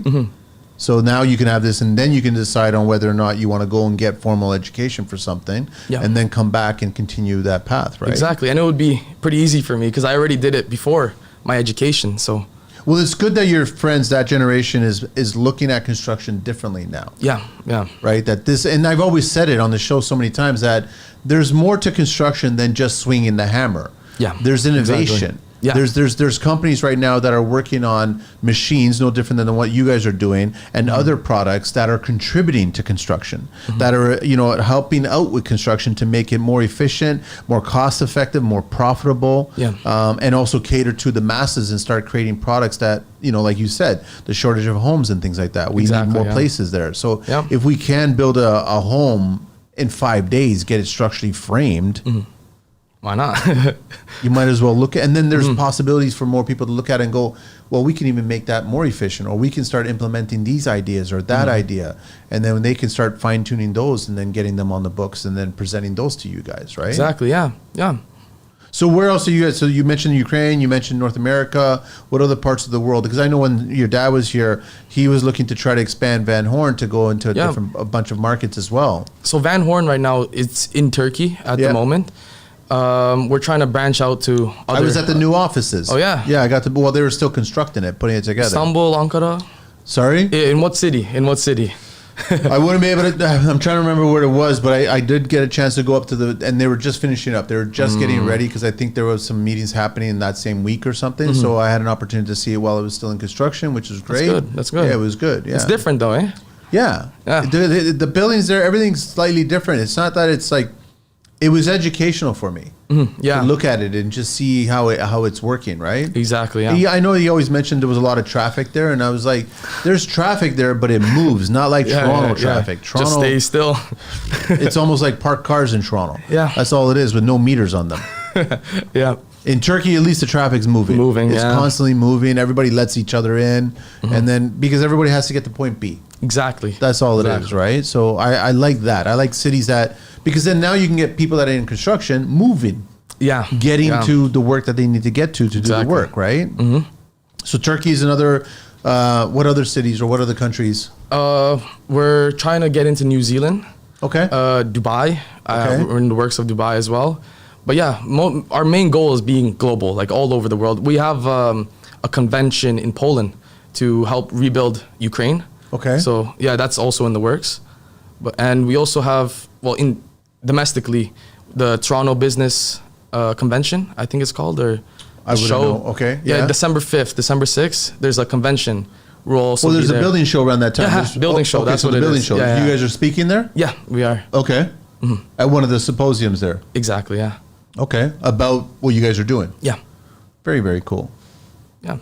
[SPEAKER 1] So now you can have this, and then you can decide on whether or not you want to go and get formal education for something,
[SPEAKER 3] Yeah.
[SPEAKER 1] and then come back and continue that path, right?
[SPEAKER 3] Exactly. And it would be pretty easy for me because I already did it before my education. So
[SPEAKER 1] Well, it's good that your friends, that generation, is looking at construction differently now.
[SPEAKER 3] yeah, yeah.
[SPEAKER 1] Right, that this, and I've always said it on the show so many times, that there's more to construction than just swinging the hammer.
[SPEAKER 3] Yeah,
[SPEAKER 1] There's innovation.
[SPEAKER 3] exactly. Yeah.
[SPEAKER 1] There's companies right now that are working on machines no different than what you guys are doing, and other products that are contributing to construction, that are, you know, helping out with construction to make it more efficient, more cost effective, more profitable,
[SPEAKER 3] Yeah.
[SPEAKER 1] and also cater to the masses and start creating products that, you know, like you said, the shortage of homes and things like that. We
[SPEAKER 3] Exactly,
[SPEAKER 1] need more
[SPEAKER 3] yeah.
[SPEAKER 1] places there. So
[SPEAKER 3] Yeah.
[SPEAKER 1] if we can build a home in 5 days, get it structurally framed,
[SPEAKER 3] Why not?
[SPEAKER 1] you might as well look at, and then
[SPEAKER 3] Mm-hmm.
[SPEAKER 1] there's possibilities for more people to look at and go, well, we can even make that more efficient, or we can start implementing these ideas or that
[SPEAKER 3] Mm-hmm.
[SPEAKER 1] idea. And then they can start fine tuning those and then getting them on the books and then presenting those to you guys, right?
[SPEAKER 3] Exactly. Yeah, yeah.
[SPEAKER 1] So where else are you guys? So you mentioned Ukraine, you mentioned North America. What other parts of the world? Because I know when your dad was here, he was looking to try to expand Van Horn to go into
[SPEAKER 3] Yeah.
[SPEAKER 1] a bunch of markets as well.
[SPEAKER 3] So Van Horn right now, it's in Turkey at
[SPEAKER 1] Yeah.
[SPEAKER 3] the moment. We're trying to branch out to other
[SPEAKER 1] I was at the new offices.
[SPEAKER 3] Oh, yeah?
[SPEAKER 1] Yeah, I got to, well, they were still constructing it, putting it together.
[SPEAKER 3] Istanbul, Ankara.
[SPEAKER 1] Sorry?
[SPEAKER 3] In what city? In what city?
[SPEAKER 1] I wouldn't be able to. I'm trying to remember where it was, but I did get a chance to go up to and they were just finishing up. They were just getting ready because I think there was some meetings happening in that same week or something. So I had an opportunity to see it while it was still in construction, which was great.
[SPEAKER 3] good. That's good.
[SPEAKER 1] Yeah, it was good. Yeah,
[SPEAKER 3] It's different though, eh?
[SPEAKER 1] Yeah,
[SPEAKER 3] Yeah.
[SPEAKER 1] The buildings there, everything's slightly different. It's not that it's like. It was educational for me.
[SPEAKER 3] Yeah.
[SPEAKER 1] To look at it and just see how it's working, right?
[SPEAKER 3] Exactly. Yeah.
[SPEAKER 1] I know he always mentioned there was a lot of traffic there, and I was like, "There's traffic there, but it moves, not like
[SPEAKER 3] Yeah,
[SPEAKER 1] Toronto
[SPEAKER 3] yeah, yeah.
[SPEAKER 1] traffic. Toronto,
[SPEAKER 3] Just stay still.
[SPEAKER 1] it's almost like parked cars in Toronto.
[SPEAKER 3] Yeah.
[SPEAKER 1] That's all it is, with no meters on them.
[SPEAKER 3] Yeah.
[SPEAKER 1] In Turkey, at least the traffic's moving.
[SPEAKER 3] Moving,
[SPEAKER 1] It's
[SPEAKER 3] yeah.
[SPEAKER 1] constantly moving. Everybody lets each other in, and then because everybody has to get to point B.
[SPEAKER 3] Exactly.
[SPEAKER 1] That's all it is,
[SPEAKER 3] Exactly.
[SPEAKER 1] right? So I like that. I like cities that, because then now you can get people that are in construction moving,
[SPEAKER 3] Yeah.
[SPEAKER 1] getting
[SPEAKER 3] yeah.
[SPEAKER 1] to the work that they need to get to do the
[SPEAKER 3] Exactly.
[SPEAKER 1] work, right? Mm-hmm. So Turkey is another. What other cities or what other countries?
[SPEAKER 3] We're trying to get into New Zealand,
[SPEAKER 1] Okay.
[SPEAKER 3] Dubai.
[SPEAKER 1] Okay.
[SPEAKER 3] We're in the works of Dubai as well. But yeah, our main goal is being global, like all over the world. We have a convention in Poland to help rebuild Ukraine.
[SPEAKER 1] Okay.
[SPEAKER 3] So yeah, that's also in the works. And we also have, well, in domestically, the Toronto Business Convention, I think it's called, or
[SPEAKER 1] I wouldn't know. Okay,
[SPEAKER 3] Yeah,
[SPEAKER 1] yeah.
[SPEAKER 3] December 5th, December 6th, there's a convention. We'll also
[SPEAKER 1] Well, there's
[SPEAKER 3] be
[SPEAKER 1] a
[SPEAKER 3] there.
[SPEAKER 1] building show around that time.
[SPEAKER 3] Yeah,
[SPEAKER 1] There's-
[SPEAKER 3] building show, that's
[SPEAKER 1] so
[SPEAKER 3] what
[SPEAKER 1] the
[SPEAKER 3] it
[SPEAKER 1] building
[SPEAKER 3] is.
[SPEAKER 1] show.
[SPEAKER 3] Yeah,
[SPEAKER 1] You
[SPEAKER 3] yeah.
[SPEAKER 1] guys are speaking there?
[SPEAKER 3] Yeah, we are.
[SPEAKER 1] Okay. At one of the symposiums there.
[SPEAKER 3] Exactly, yeah.
[SPEAKER 1] Okay. About what you guys are doing.
[SPEAKER 3] Yeah,
[SPEAKER 1] Very, very cool.
[SPEAKER 3] yeah.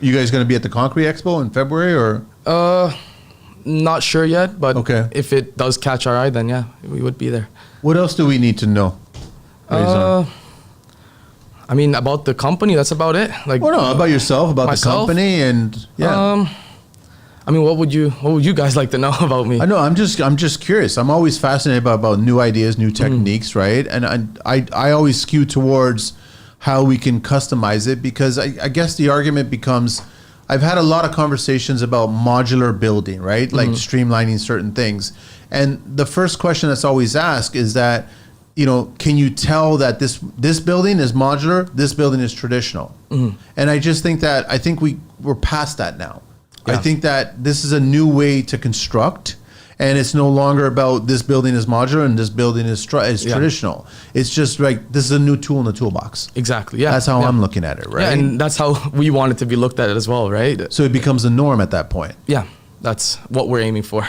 [SPEAKER 1] You guys going to be at the Concrete Expo in February or?
[SPEAKER 3] Not sure yet, but
[SPEAKER 1] Okay.
[SPEAKER 3] if it does catch our eye, then yeah, we would be there.
[SPEAKER 1] What else do we need to know? Rezan?
[SPEAKER 3] I mean, about the company, that's about it. Like,
[SPEAKER 1] Well, no, about yourself, about
[SPEAKER 3] Myself?
[SPEAKER 1] the company, and yeah.
[SPEAKER 3] I mean, what would you guys like to know about me?
[SPEAKER 1] I know. I'm just curious. I'm always fascinated about new ideas, new techniques, right? And I always skew towards how we can customize it, because I guess the argument becomes, I've had a lot of conversations about modular building, right? Like streamlining certain things. And the first question that's always asked is that, you know, can you tell that this building is modular, this building is traditional? And I just think that, I think we're past that now. I
[SPEAKER 3] Yeah.
[SPEAKER 1] think that this is a new way to construct, and it's no longer about this building is modular and this building is
[SPEAKER 3] Yeah.
[SPEAKER 1] traditional. It's just like, this is a new tool in the toolbox.
[SPEAKER 3] Exactly. Yeah.
[SPEAKER 1] That's how
[SPEAKER 3] yeah.
[SPEAKER 1] I'm looking at it, right?
[SPEAKER 3] Yeah, and that's how we want it to be looked at as well, right?
[SPEAKER 1] So it becomes the norm at that point.
[SPEAKER 3] Yeah, that's what we're aiming for.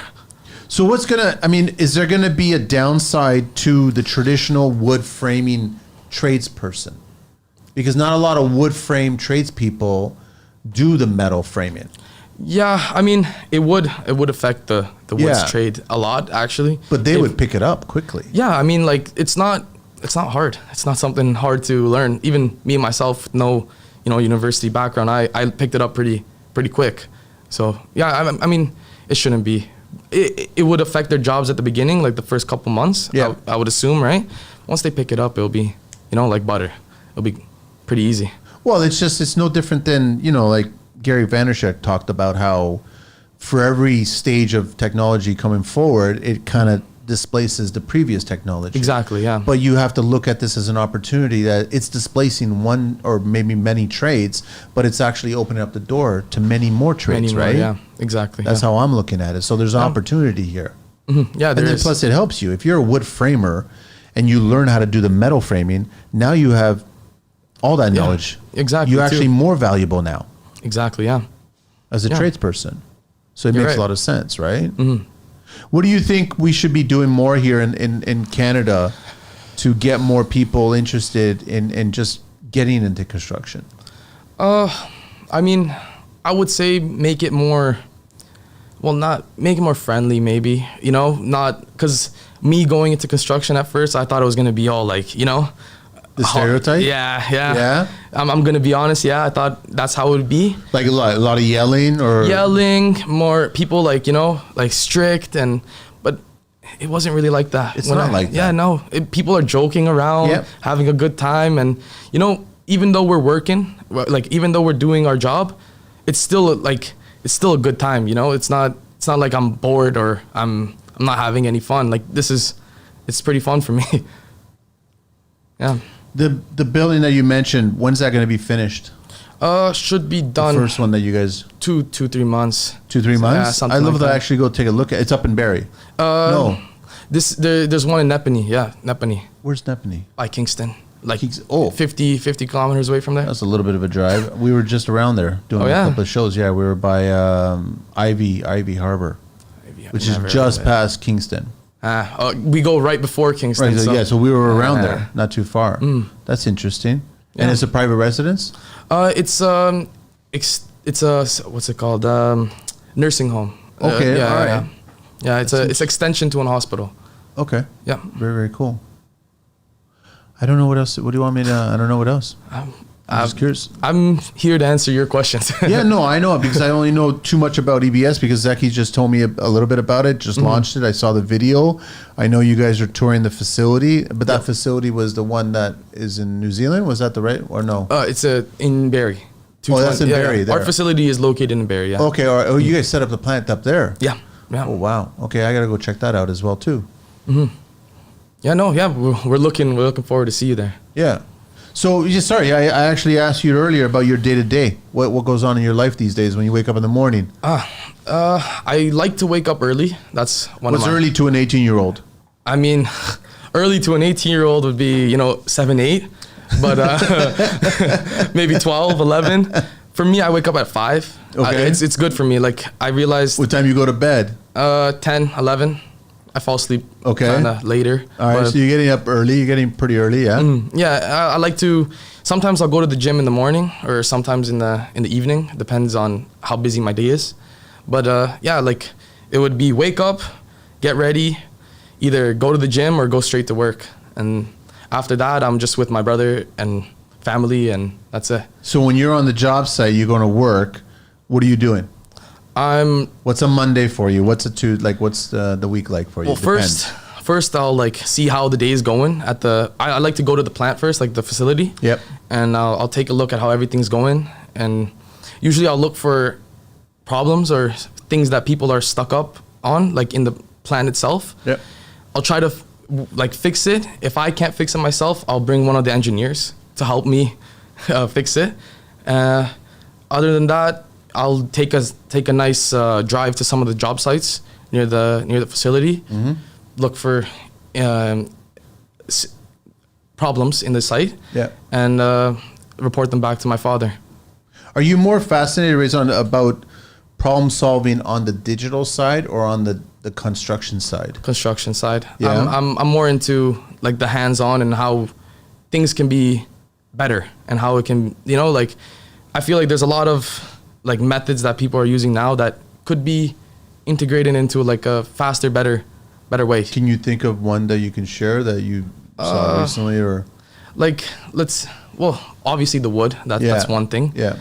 [SPEAKER 1] So is there gonna be a downside to the traditional wood framing tradesperson? Because not a lot of wood frame tradespeople do the metal framing.
[SPEAKER 3] Yeah, I mean, it would affect the woods
[SPEAKER 1] Yeah.
[SPEAKER 3] trade a lot, actually.
[SPEAKER 1] But they
[SPEAKER 3] If-
[SPEAKER 1] would pick it up quickly.
[SPEAKER 3] Yeah, I mean, like it's not hard. It's not something hard to learn. Even me myself, no, university background, I picked it up pretty quick. So yeah, I mean, it shouldn't be. It would affect their jobs at the beginning, like the first couple months.
[SPEAKER 1] Yeah.
[SPEAKER 3] I would assume, right? Once they pick it up, it'll be, like butter. It'll be pretty easy.
[SPEAKER 1] Well, it's no different than, like Gary Vaynerchuk talked about how for every stage of technology coming forward, it kind of displaces the previous technology.
[SPEAKER 3] Exactly, yeah.
[SPEAKER 1] But you have to look at this as an opportunity that it's displacing one or maybe many trades, but it's actually opening up the door to many more trades,
[SPEAKER 3] Many more,
[SPEAKER 1] right?
[SPEAKER 3] yeah, exactly.
[SPEAKER 1] That's how I'm looking at it. So there's an opportunity here.
[SPEAKER 3] Yeah,
[SPEAKER 1] And
[SPEAKER 3] there
[SPEAKER 1] then
[SPEAKER 3] is.
[SPEAKER 1] plus it helps you. If you're a wood framer and you learn how to do the metal framing, now you have all that knowledge.
[SPEAKER 3] exactly,
[SPEAKER 1] You're actually
[SPEAKER 3] too.
[SPEAKER 1] more valuable now
[SPEAKER 3] Exactly, yeah.
[SPEAKER 1] as a
[SPEAKER 3] Yeah.
[SPEAKER 1] tradesperson. So it
[SPEAKER 3] You're
[SPEAKER 1] makes
[SPEAKER 3] right.
[SPEAKER 1] a lot of sense, right? What do you think we should be doing more here in Canada to get more people interested in just getting into construction?
[SPEAKER 3] I mean, I would say make it more, well, not make it more friendly, maybe, you know, not because me going into construction at first, I thought it was going to be all like, you know,
[SPEAKER 1] The stereotype?
[SPEAKER 3] Yeah. I'm going to be honest. Yeah. I thought that's how it would be.
[SPEAKER 1] Like a lot of yelling or
[SPEAKER 3] Yelling, more people like, you know, like strict but it wasn't really like that.
[SPEAKER 1] It's not like
[SPEAKER 3] Yeah,
[SPEAKER 1] that.
[SPEAKER 3] no. People are joking around,
[SPEAKER 1] Yep.
[SPEAKER 3] having a good time. And, you know, even though we're working, like even though we're doing our job, it's still a good time, you know? It's not like I'm bored or I'm not having any fun. Like it's pretty fun for me. Yeah.
[SPEAKER 1] the building that you mentioned, when's that going to be finished?
[SPEAKER 3] Should be
[SPEAKER 1] The
[SPEAKER 3] done
[SPEAKER 1] first one that you guys
[SPEAKER 3] 2-3 months.
[SPEAKER 1] 2-3
[SPEAKER 3] Yeah,
[SPEAKER 1] months?
[SPEAKER 3] something
[SPEAKER 1] I'd love
[SPEAKER 3] like
[SPEAKER 1] to
[SPEAKER 3] that.
[SPEAKER 1] actually go take a look at. It's up in Barrie. No,
[SPEAKER 3] There's one in Nepany. Yeah, Nepany
[SPEAKER 1] where's Nepany?
[SPEAKER 3] by Kingston. Like
[SPEAKER 1] Oh.
[SPEAKER 3] 50 kilometers away from there.
[SPEAKER 1] That's a little bit of a drive. We were just around there doing
[SPEAKER 3] Oh, yeah?
[SPEAKER 1] a couple of shows. Yeah, we were by Ivy Harbor, which is just past Kingston.
[SPEAKER 3] We go right before Kingston.
[SPEAKER 1] Right.
[SPEAKER 3] so-
[SPEAKER 1] So we were around
[SPEAKER 3] Yeah.
[SPEAKER 1] there, not too far. That's interesting. And
[SPEAKER 3] Yeah.
[SPEAKER 1] it's a private residence.
[SPEAKER 3] It's it's a what's it called? Nursing home.
[SPEAKER 1] Okay,
[SPEAKER 3] Yeah.
[SPEAKER 1] all right.
[SPEAKER 3] Yeah. Yeah. It's extension to an hospital.
[SPEAKER 1] Okay.
[SPEAKER 3] Yeah.
[SPEAKER 1] Very, very cool. I don't know what else. What do you want me to? I don't know what else. I'm just curious.
[SPEAKER 3] I'm here to answer your questions.
[SPEAKER 1] Yeah, no, I know because I only know too much about EBS because Zeki just told me a little bit about it. Just launched it. I saw the video. I know you guys are touring the facility, but that facility was the one that is in New Zealand. Was that the right or no?
[SPEAKER 3] It's in Barrie.
[SPEAKER 1] Oh, that's in Barrie there.
[SPEAKER 3] Our facility is located in Barrie. Yeah.
[SPEAKER 1] Okay. All right. Oh, you guys set up the plant up there.
[SPEAKER 3] Yeah. Yeah.
[SPEAKER 1] Oh wow. Okay, I gotta go check that out as well too.
[SPEAKER 3] Yeah. No. Yeah. We're looking forward to see you there.
[SPEAKER 1] Yeah. So, sorry, I actually asked you earlier about your day to day. What goes on in your life these days when you wake up in the morning?
[SPEAKER 3] I like to wake up early. That's one
[SPEAKER 1] What's
[SPEAKER 3] of my.
[SPEAKER 1] early to an 18-year-old?
[SPEAKER 3] I mean, early to an 18-year-old would be 7, 8, but maybe 12, 11. For me, I wake up at 5.
[SPEAKER 1] Okay.
[SPEAKER 3] It's good for me. Like I realized
[SPEAKER 1] What time you go to bed?
[SPEAKER 3] 10, 11. I fall asleep
[SPEAKER 1] Okay.
[SPEAKER 3] kind of later.
[SPEAKER 1] All right,
[SPEAKER 3] but-
[SPEAKER 1] so you're getting up early. You're getting pretty early, yeah?
[SPEAKER 3] Yeah, I like to. Sometimes I'll go to the gym in the morning, or sometimes in the evening. Depends on how busy my day is. But yeah, like it would be wake up, get ready, either go to the gym or go straight to work. And after that, I'm just with my brother and family, and that's it.
[SPEAKER 1] So when you're on the job site, you're going to work. What are you doing? What's a Monday for you? What's what's the week like for you?
[SPEAKER 3] Well, first I'll like see how the day is going at the. I like to go to the plant first, like the facility.
[SPEAKER 1] Yep.
[SPEAKER 3] And I'll take a look at how everything's going, and usually I'll look for problems or things that people are stuck up on, like in the plant itself.
[SPEAKER 1] Yep.
[SPEAKER 3] I'll try to fix it. If I can't fix it myself, I'll bring one of the engineers to help me fix it. Other than that, I'll take a nice drive to some of the job sites near the facility. Look for problems in the site.
[SPEAKER 1] Yeah.
[SPEAKER 3] And report them back to my father.
[SPEAKER 1] Are you more fascinated, Rezan, about problem solving on the digital side or on the construction side?
[SPEAKER 3] Construction side.
[SPEAKER 1] Yeah.
[SPEAKER 3] I'm more into like the hands-on and how things can be better and how it can, like I feel like there's a lot of like methods that people are using now that could be integrated into like a faster, better way.
[SPEAKER 1] Can you think of one that you can share that you saw recently or?
[SPEAKER 3] Like obviously the wood, that's one thing.
[SPEAKER 1] Yeah.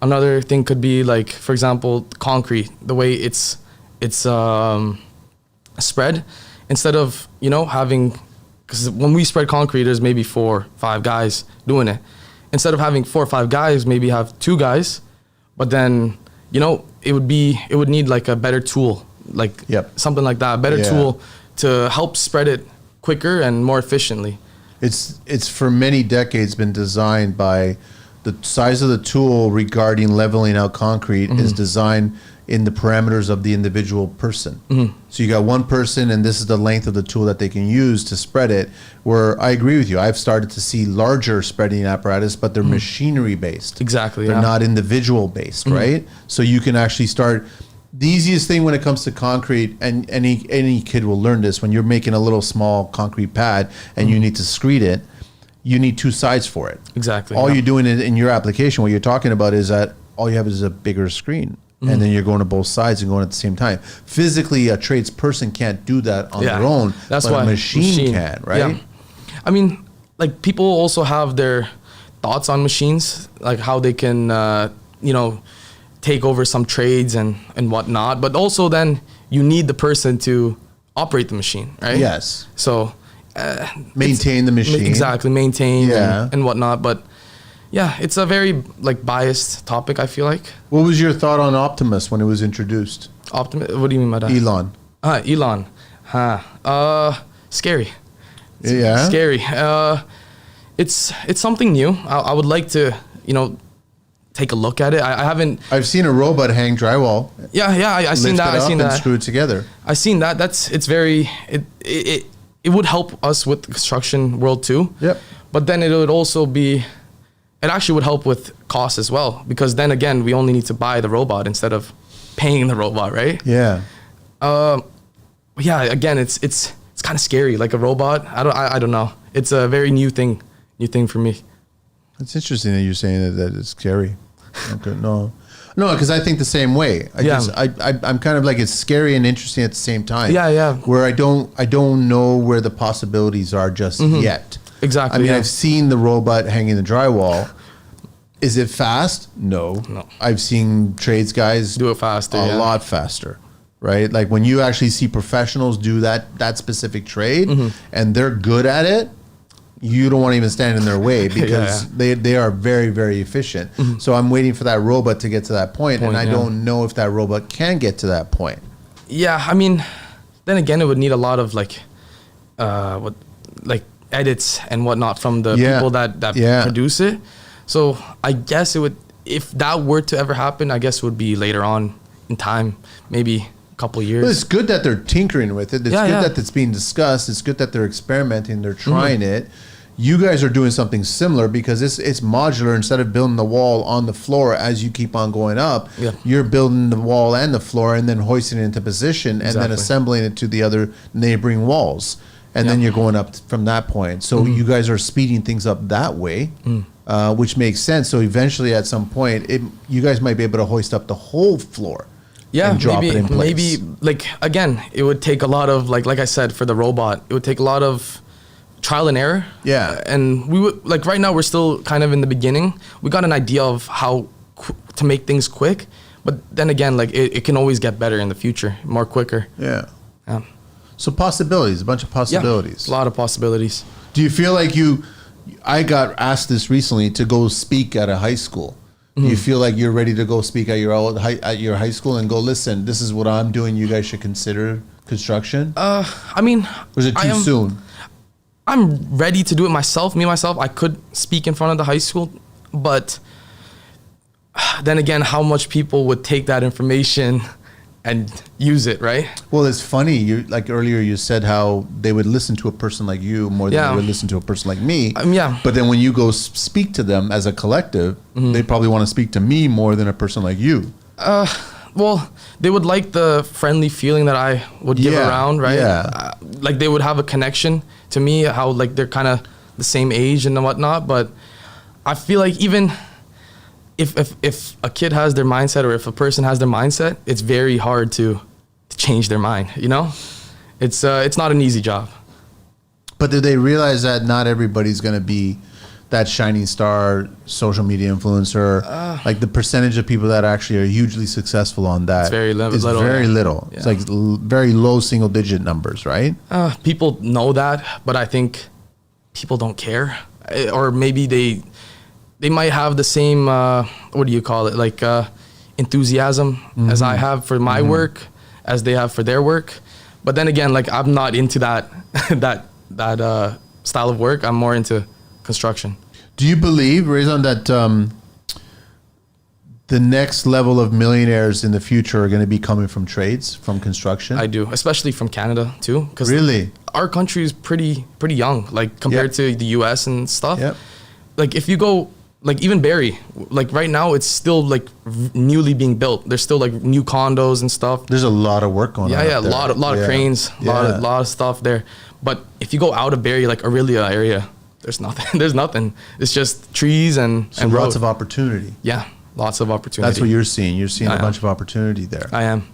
[SPEAKER 3] Another thing could be like, for example, concrete, the way it's spread, instead of, having, because when we spread concrete, there's maybe 4, 5 guys doing it. Instead of having 4 or 5 guys, maybe have 2 guys, but then, you know, it would need like a better tool, like something like that, a better tool to help spread it quicker and more efficiently.
[SPEAKER 1] It's for many decades been designed by the size of the tool regarding leveling out concrete is designed in the parameters of the individual person. So you got one person and this is the length of the tool that they can use to spread it, where I agree with you. I've started to see larger spreading apparatus, but they're machinery based.
[SPEAKER 3] Exactly.
[SPEAKER 1] They're not individual based, right? So you can actually start. The easiest thing when it comes to concrete, and any kid will learn this, when you're making a little small concrete pad and you need to screed it, you need two sides for it.
[SPEAKER 3] Exactly.
[SPEAKER 1] All you're doing in your application, what you're talking about is that all you have is a bigger screen. And then you're going to both sides and going at the same time. Physically, a tradesperson can't do that on their own.
[SPEAKER 3] That's
[SPEAKER 1] but
[SPEAKER 3] why
[SPEAKER 1] a machine can, right?
[SPEAKER 3] Yeah. I mean, like people also have their thoughts on machines, like how they can, you know, take over some trades and whatnot. But also then you need the person to operate the machine, right?
[SPEAKER 1] Yes.
[SPEAKER 3] So
[SPEAKER 1] maintain the machine.
[SPEAKER 3] Exactly, maintain
[SPEAKER 1] Yeah.
[SPEAKER 3] and whatnot. But yeah, it's a very like biased topic, I feel like.
[SPEAKER 1] What was your thought on Optimus when it was introduced?
[SPEAKER 3] Optimus, what do you mean by that?
[SPEAKER 1] Elon.
[SPEAKER 3] Elon. Scary.
[SPEAKER 1] Yeah.
[SPEAKER 3] Scary. It's something new. I would like to, you know, take a look at it. I haven't.
[SPEAKER 1] I've seen a robot hang drywall.
[SPEAKER 3] Yeah, I seen that. I seen that.
[SPEAKER 1] And screw it together.
[SPEAKER 3] I seen that. It's very. It would help us with the construction world too.
[SPEAKER 1] Yep.
[SPEAKER 3] But then it would also be. It actually would help with cost as well, because then again we only need to buy the robot instead of paying the robot, right?
[SPEAKER 1] Yeah.
[SPEAKER 3] Yeah. Again, it's kind of scary. Like a robot. I don't know. It's a very new thing for me.
[SPEAKER 1] It's interesting that you're saying that it's scary. Okay, no, because I think the same way. I'm kind of like, it's scary and interesting at the same time.
[SPEAKER 3] Yeah.
[SPEAKER 1] Where I don't know where the possibilities are just yet.
[SPEAKER 3] Exactly.
[SPEAKER 1] I mean, I've seen the robot hanging the drywall. Is it fast? No. I've seen trades guys
[SPEAKER 3] do it faster,
[SPEAKER 1] a lot faster. Right? Like when you actually see professionals do that specific trade and they're good at it, you don't want to even stand in their way because they are very, very efficient. So I'm waiting for that robot to get to that point, and I don't know if that robot can get to that point.
[SPEAKER 3] Yeah, I mean, then again, it would need a lot of like edits and whatnot from the people that produce it. So I guess it would, if that were to ever happen, I guess it would be later on in time, maybe a couple of years.
[SPEAKER 1] But it's good that they're tinkering with it. It's good that it's being discussed. It's good that they're experimenting. They're trying it. You guys are doing something similar because it's modular. Instead of building the wall on the floor as you keep on going up, you're building the wall and the floor and then hoisting it into position and then assembling it to the other neighboring walls. And then you're going up from that point. So you guys are speeding things up that way, which makes sense. So eventually at some point, you guys might be able to hoist up the whole floor.
[SPEAKER 3] Yeah,
[SPEAKER 1] and drop it in place.
[SPEAKER 3] Maybe like, again, it would take a lot of like I said, for the robot, it would take a lot of trial and error.
[SPEAKER 1] Yeah.
[SPEAKER 3] And we would, like right now we're still kind of in the beginning. We got an idea of how to make things quick, but then again, like it can always get better in the future, more quicker.
[SPEAKER 1] Yeah. So possibilities, a bunch of possibilities.
[SPEAKER 3] Yeah, a lot of possibilities.
[SPEAKER 1] Do you feel like I got asked this recently to go speak at a high school. Do you feel like you're ready to go speak at your high school and go, listen, this is what I'm doing, you guys should consider construction?
[SPEAKER 3] I mean,
[SPEAKER 1] or is it too soon?
[SPEAKER 3] I'm ready to do it myself. Myself, I could speak in front of the high school, but then again, how much people would take that information and use it, right?
[SPEAKER 1] Well, it's funny. You like earlier you said how they would listen to a person like you more than they would listen to a person like me. But then when you go speak to them as a collective, they probably want to speak to me more than a person like you.
[SPEAKER 3] Well, they would like the friendly feeling that I would give around, right?
[SPEAKER 1] Yeah.
[SPEAKER 3] Like they would have a connection to me, how like they're kind of the same age and whatnot. But I feel like even if a kid has their mindset, or if a person has their mindset, it's very hard to change their mind, you know? It's not an easy job.
[SPEAKER 1] But do they realize that not everybody's going to be that shining star social media influencer? Like the percentage of people that actually are hugely successful on that
[SPEAKER 3] is very little.
[SPEAKER 1] Yeah. It's like very low single digit numbers, right?
[SPEAKER 3] People know that, but I think people don't care. Or maybe they might have the same, what do you call it? Like enthusiasm as I have for my work, as they have for their work. But then again, like I'm not into that that style of work. I'm more into construction.
[SPEAKER 1] Do you believe, Rezan, that the next level of millionaires in the future are going to be coming from trades, from construction?
[SPEAKER 3] I do, especially from Canada too. Because
[SPEAKER 1] really,
[SPEAKER 3] our country is pretty young, like compared to the U.S. and stuff.
[SPEAKER 1] Yep.
[SPEAKER 3] Like if you go, like even Barrie, like right now it's still like newly being built. There's still like new condos and stuff.
[SPEAKER 1] There's a lot of work going on.
[SPEAKER 3] Yeah, a lot of cranes, a lot of stuff there. But if you go out of Barrie, like Aurelia area, there's nothing. There's nothing. It's just trees and
[SPEAKER 1] lots
[SPEAKER 3] road.
[SPEAKER 1] of opportunity.
[SPEAKER 3] Yeah, lots of opportunity.
[SPEAKER 1] That's what you're seeing. You're seeing a bunch of opportunity there.
[SPEAKER 3] I am.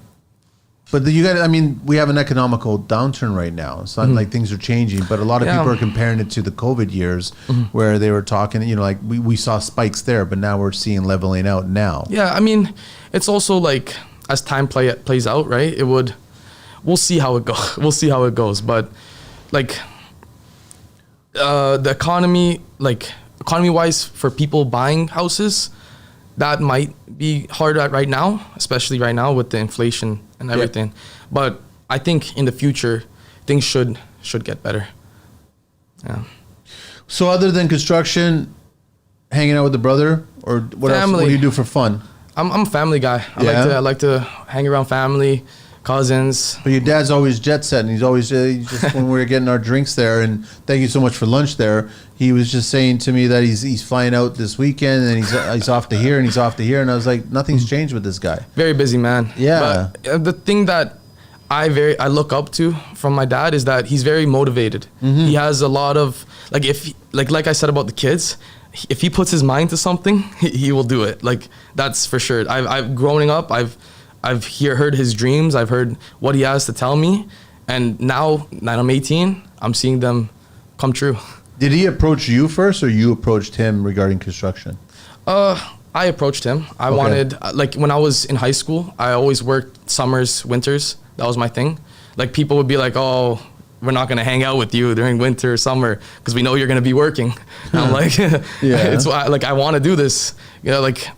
[SPEAKER 1] But you got, I mean, we have an economical downturn right now. It's not like things are changing, but a lot of people are comparing it to the COVID years where they were talking, you know, like we saw spikes there, but now we're seeing leveling out now.
[SPEAKER 3] Yeah, I mean, it's also like as time plays out, right? We'll see how it goes. We'll see how it goes. But like the economy, like economy-wise for people buying houses, that might be hard right now, especially right now with the inflation and everything. Yeah. But I think in the future, things should get better. Yeah.
[SPEAKER 1] So other than construction, hanging out with the brother, or what else? What do you do for fun?
[SPEAKER 3] I'm a family guy. I like to hang around family, cousins.
[SPEAKER 1] But your dad's always jet setting. He's always just when we were getting our drinks there, and thank you so much for lunch there. He was just saying to me that he's flying out this weekend, and he's off to here and he's off to here, and I was like, nothing's changed with this guy.
[SPEAKER 3] Very busy man.
[SPEAKER 1] Yeah.
[SPEAKER 3] But the thing that I look up to from my dad is that he's very motivated. He has a lot of like I said about the kids. If he puts his mind to something, he will do it. Like that's for sure. I've growing up, I've heard his dreams. I've heard what he has to tell me, and now that I'm 18, I'm seeing them come true.
[SPEAKER 1] Did he approach you first, or you approached him regarding construction?
[SPEAKER 3] I approached him. I wanted, like when I was in high school, I always worked summers, winters. That was my thing. Like people would be like, "Oh, we're not gonna hang out with you during winter or summer because we know you're gonna be working." And I'm like, it's like I want to do this. You know, like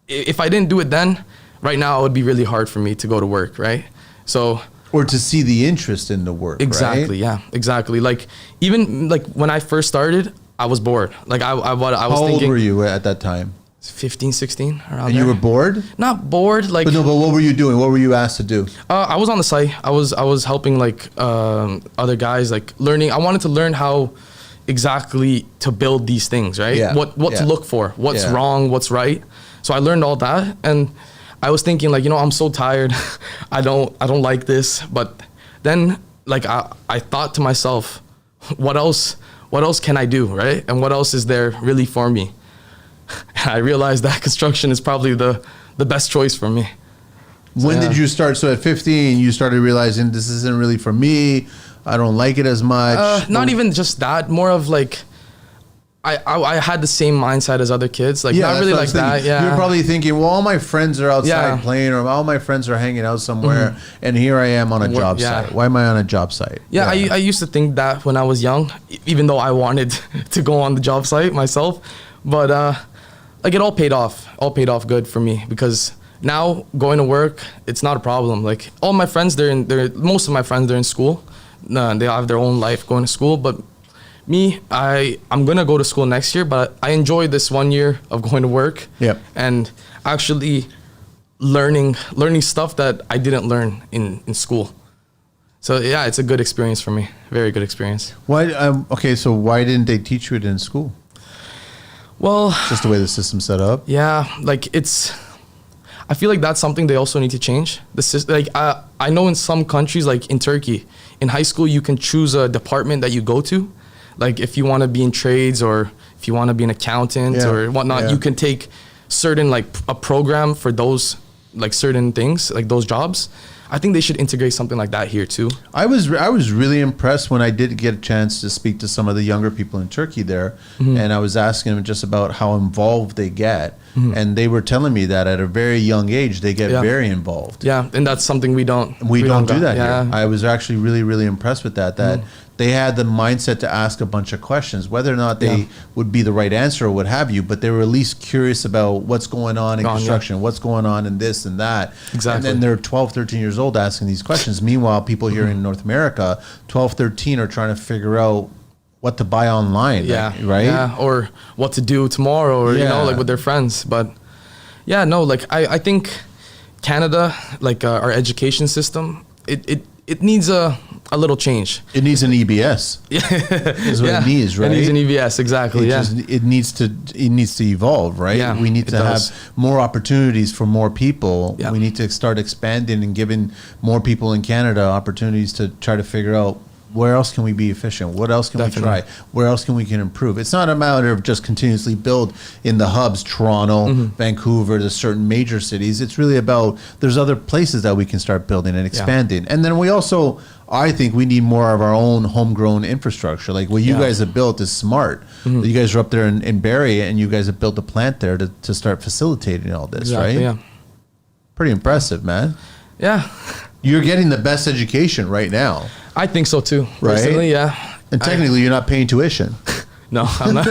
[SPEAKER 3] if I didn't do it then, right now it would be really hard for me to go to work, right? So.
[SPEAKER 1] Or to see the interest in the work,
[SPEAKER 3] exactly,
[SPEAKER 1] right?
[SPEAKER 3] Yeah, exactly. Like even like when I first started, I was bored. Like I was
[SPEAKER 1] How
[SPEAKER 3] thinking.
[SPEAKER 1] old were you at that time?
[SPEAKER 3] 15, 16, around
[SPEAKER 1] And
[SPEAKER 3] there.
[SPEAKER 1] you were bored?
[SPEAKER 3] Not bored, like.
[SPEAKER 1] But what were you doing? What were you asked to do?
[SPEAKER 3] I was on the site. I was helping like other guys, like learning. I wanted to learn how exactly to build these things, right?
[SPEAKER 1] Yeah.
[SPEAKER 3] What to look for, what's wrong, what's right. So I learned all that, and I was thinking like, I'm so tired. I don't like this. But then like I thought to myself, what else can I do, right? And what else is there really for me? And I realized that construction is probably the best choice for me. So,
[SPEAKER 1] when did you start? So at 15, you started realizing this isn't really for me. I don't like it as much.
[SPEAKER 3] Not even just that, more of like, I had the same mindset as other kids, like not really like that. Yeah,
[SPEAKER 1] you're probably thinking, well, all my friends are outside playing, or all my friends are hanging out somewhere, and here I am on a job site. Why am I on a job site?
[SPEAKER 3] Yeah, I used to think that when I was young, even though I wanted to go on the job site myself, but like it all paid off good for me, because now going to work, it's not a problem. Like all my friends, most of my friends, they're in school. They have their own life going to school, but me, I'm gonna go to school next year, but I enjoyed this 1 year of going to work.
[SPEAKER 1] Yep.
[SPEAKER 3] And actually learning stuff that I didn't learn in school. So yeah, it's a good experience for me. Very good experience.
[SPEAKER 1] Why? So why didn't they teach you it in school?
[SPEAKER 3] Well,
[SPEAKER 1] just the way the system's set up.
[SPEAKER 3] Yeah, like I feel like that's something they also need to change. Like I know in some countries, like in Turkey, in high school you can choose a department that you go to. Like if you want to be in trades, or if you want to be an accountant or whatnot, you can take certain like a program for those like certain things, like those jobs. I think they should integrate something like that here too.
[SPEAKER 1] I was really impressed when I did get a chance to speak to some of the younger people in Turkey there, and I was asking them just about how involved they get. and they were telling me that at a very young age they get
[SPEAKER 3] Yeah.
[SPEAKER 1] very involved.
[SPEAKER 3] Yeah, and that's something we don't.
[SPEAKER 1] We don't do
[SPEAKER 3] got.
[SPEAKER 1] that
[SPEAKER 3] Yeah.
[SPEAKER 1] here. I was actually really, really impressed with that. They had the mindset to ask a bunch of questions, whether or not they would be the right answer or what have you, but they were at least curious about what's going on in construction, what's going on in this and that.
[SPEAKER 3] Exactly.
[SPEAKER 1] And then they're 12, 13 years old asking these questions. Meanwhile, people here in North America, 12, 13 are trying to figure out what to buy online.
[SPEAKER 3] Yeah.
[SPEAKER 1] Right?
[SPEAKER 3] Yeah, or what to do tomorrow, or you know, like with their friends. But yeah, no, like I think Canada, like our education system, it needs a little change.
[SPEAKER 1] It needs an EBS. Is what it needs, right?
[SPEAKER 3] It needs an EBS, exactly.
[SPEAKER 1] It needs to evolve, right?
[SPEAKER 3] Yeah,
[SPEAKER 1] we need to have more opportunities for more people.
[SPEAKER 3] Yeah.
[SPEAKER 1] We need to start expanding and giving more people in Canada opportunities to try to figure out where else can we be efficient? What else can we try? Where else can we improve? It's not a matter of just continuously build in the hubs, Toronto, Vancouver, the certain major cities. It's really about there's other places that we can start building and expanding. And then we also, I think we need more of our own homegrown infrastructure. Like what you guys have built is smart. You guys are up there in Barrie and you guys have built a plant there to start facilitating all this, right?
[SPEAKER 3] Yeah.
[SPEAKER 1] Pretty impressive, man.
[SPEAKER 3] Yeah.
[SPEAKER 1] You're getting the best education right now.
[SPEAKER 3] I think so too.
[SPEAKER 1] Right?
[SPEAKER 3] Personally, yeah.
[SPEAKER 1] And technically, you're not paying tuition.
[SPEAKER 3] No, I'm not.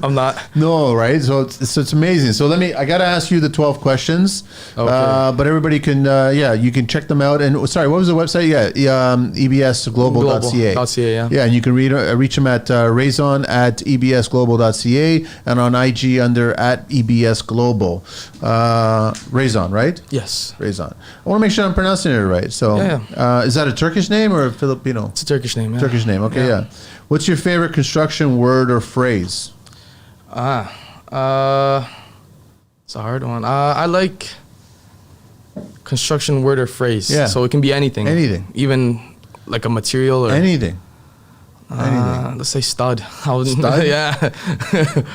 [SPEAKER 3] I'm not.
[SPEAKER 1] No, right? So it's amazing. So I got to ask you the 12 questions.
[SPEAKER 3] Okay.
[SPEAKER 1] But everybody can, you can check them out. And sorry, what was the website? Yeah, ebsglobal.ca.
[SPEAKER 3] Global.ca, yeah.
[SPEAKER 1] Yeah, and you can reach them at Rezan at ebsglobal.ca and on IG under at EBS Global. Rezan, right?
[SPEAKER 3] Yes.
[SPEAKER 1] Rezan. I want to make sure I'm pronouncing it right. So is that a Turkish name or a Filipino?
[SPEAKER 3] It's a Turkish name, yeah.
[SPEAKER 1] Turkish name, okay, yeah. What's your favorite construction word or phrase?
[SPEAKER 3] It's a hard one. I like construction word or phrase.
[SPEAKER 1] Yeah.
[SPEAKER 3] So it can be anything.
[SPEAKER 1] Anything.
[SPEAKER 3] Even like a material or
[SPEAKER 1] Anything.
[SPEAKER 3] let's say stud.
[SPEAKER 1] Stud?
[SPEAKER 3] Yeah.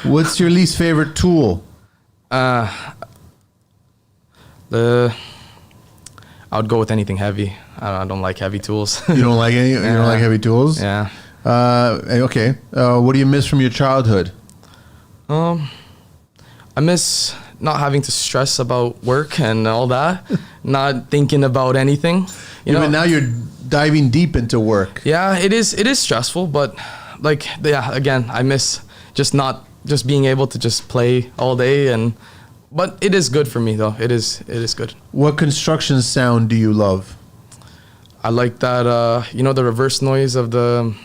[SPEAKER 1] What's your least favorite tool?
[SPEAKER 3] I would go with anything heavy. I don't like heavy tools.
[SPEAKER 1] You don't like any? You don't like heavy tools?
[SPEAKER 3] Yeah.
[SPEAKER 1] Okay. What do you miss from your childhood?
[SPEAKER 3] I miss not having to stress about work and all that, not thinking about anything.
[SPEAKER 1] But now you're diving deep into work.
[SPEAKER 3] Yeah, it is stressful, but again, I miss just being able to just play all day but it is good for me though. It is good.
[SPEAKER 1] What construction sound do you love?
[SPEAKER 3] I like that the reverse noise of the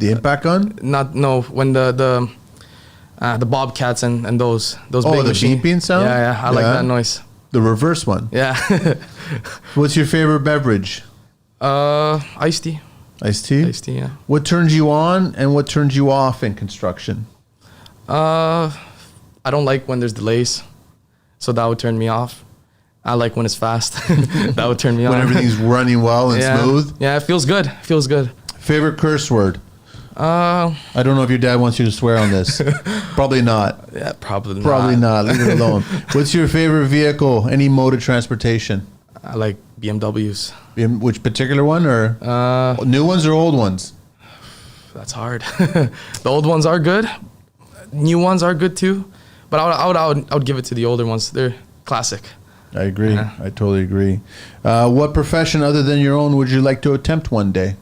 [SPEAKER 1] impact gun?
[SPEAKER 3] When the bobcats and those big
[SPEAKER 1] the
[SPEAKER 3] machines.
[SPEAKER 1] beeping sound?
[SPEAKER 3] Yeah, I like that noise.
[SPEAKER 1] The reverse one.
[SPEAKER 3] Yeah.
[SPEAKER 1] What's your favorite beverage?
[SPEAKER 3] Iced tea.
[SPEAKER 1] Iced tea?
[SPEAKER 3] Iced tea, yeah.
[SPEAKER 1] What turns you on and what turns you off in construction?
[SPEAKER 3] I don't like when there's delays, so that would turn me off. I like when it's fast. That would turn me on.
[SPEAKER 1] When everything's running well and smooth?
[SPEAKER 3] Yeah, it feels good.
[SPEAKER 1] Favorite curse word? I don't know if your dad wants you to swear on this. Probably not.
[SPEAKER 3] Yeah, probably
[SPEAKER 1] not. Leave it alone. What's your favorite vehicle? Any mode of transportation?
[SPEAKER 3] I like BMWs.
[SPEAKER 1] Which particular one, or new ones or old ones?
[SPEAKER 3] That's hard. The old ones are good. New ones are good too, but I would give it to the older ones. They're classic.
[SPEAKER 1] I agree.
[SPEAKER 3] Yeah.
[SPEAKER 1] I totally agree. What profession other than your own would you like to attempt one day?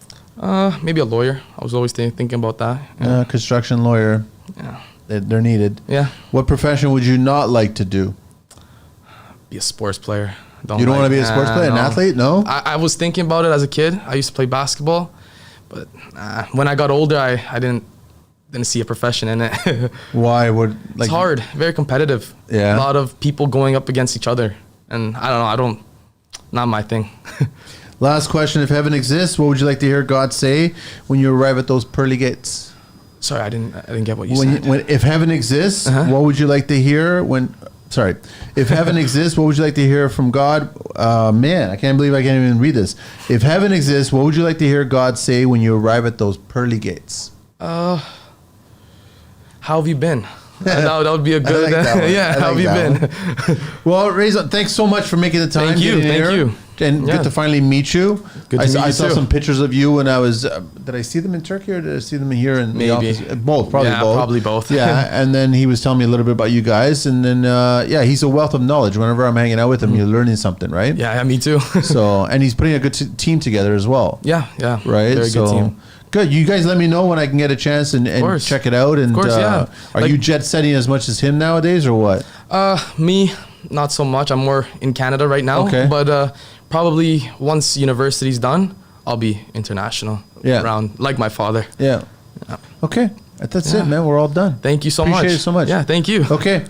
[SPEAKER 3] Maybe a lawyer. I was always thinking about that. Yeah.
[SPEAKER 1] Construction lawyer.
[SPEAKER 3] Yeah.
[SPEAKER 1] They're needed.
[SPEAKER 3] Yeah.
[SPEAKER 1] What profession would you not like to do?
[SPEAKER 3] Be a sports player.
[SPEAKER 1] You don't want to be a sports player, an athlete? No?
[SPEAKER 3] I was thinking about it as a kid. I used to play basketball, but when I got older, I didn't see a profession in it.
[SPEAKER 1] Why?
[SPEAKER 3] It's hard, very competitive.
[SPEAKER 1] Yeah.
[SPEAKER 3] A lot of people going up against each other, and I don't know. Not my thing.
[SPEAKER 1] Last question. If heaven exists, what would you like to hear God say when you arrive at those pearly gates?
[SPEAKER 3] Sorry, I didn't get what you said.
[SPEAKER 1] If heaven exists, what would you like to hear if heaven exists, what would you like to hear from God? Man, I can't believe I can't even read this. If heaven exists, what would you like to hear God say when you arrive at those pearly gates?
[SPEAKER 3] How have you been? That would be a good.
[SPEAKER 1] I like that one.
[SPEAKER 3] Yeah, how have you been?
[SPEAKER 1] Well, Rezan, thanks so much for making the time.
[SPEAKER 3] Thank you.
[SPEAKER 1] Thank you. and
[SPEAKER 3] Yeah.
[SPEAKER 1] good to finally meet you.
[SPEAKER 3] Good to meet
[SPEAKER 1] I
[SPEAKER 3] you
[SPEAKER 1] saw
[SPEAKER 3] too.
[SPEAKER 1] some pictures of you when I was. Did I see them in Turkey or did I see them here in the
[SPEAKER 3] Maybe.
[SPEAKER 1] office? Both, probably
[SPEAKER 3] Yeah,
[SPEAKER 1] both.
[SPEAKER 3] probably both.
[SPEAKER 1] Yeah, and then he was telling me a little bit about you guys, and then yeah, he's a wealth of knowledge. Whenever I'm hanging out with him, you're learning something, right?
[SPEAKER 3] Yeah, me too.
[SPEAKER 1] So, and he's putting a good team together as well.
[SPEAKER 3] yeah.
[SPEAKER 1] Right.
[SPEAKER 3] Very
[SPEAKER 1] so,
[SPEAKER 3] good team.
[SPEAKER 1] good. You guys let me know when I can get a chance and
[SPEAKER 3] course.
[SPEAKER 1] check it out. And
[SPEAKER 3] course, yeah.
[SPEAKER 1] are
[SPEAKER 3] Like-
[SPEAKER 1] you jet setting as much as him nowadays, or what?
[SPEAKER 3] Me, not so much. I'm more in Canada right now.
[SPEAKER 1] Okay.
[SPEAKER 3] But probably once university's done, I'll be international.
[SPEAKER 1] Yeah.
[SPEAKER 3] Around like my father.
[SPEAKER 1] Yeah. Okay. That's
[SPEAKER 3] Yeah.
[SPEAKER 1] it, man. We're all done.
[SPEAKER 3] Thank you so much.
[SPEAKER 1] Appreciate it so much.
[SPEAKER 3] Yeah, thank you.
[SPEAKER 1] Okay.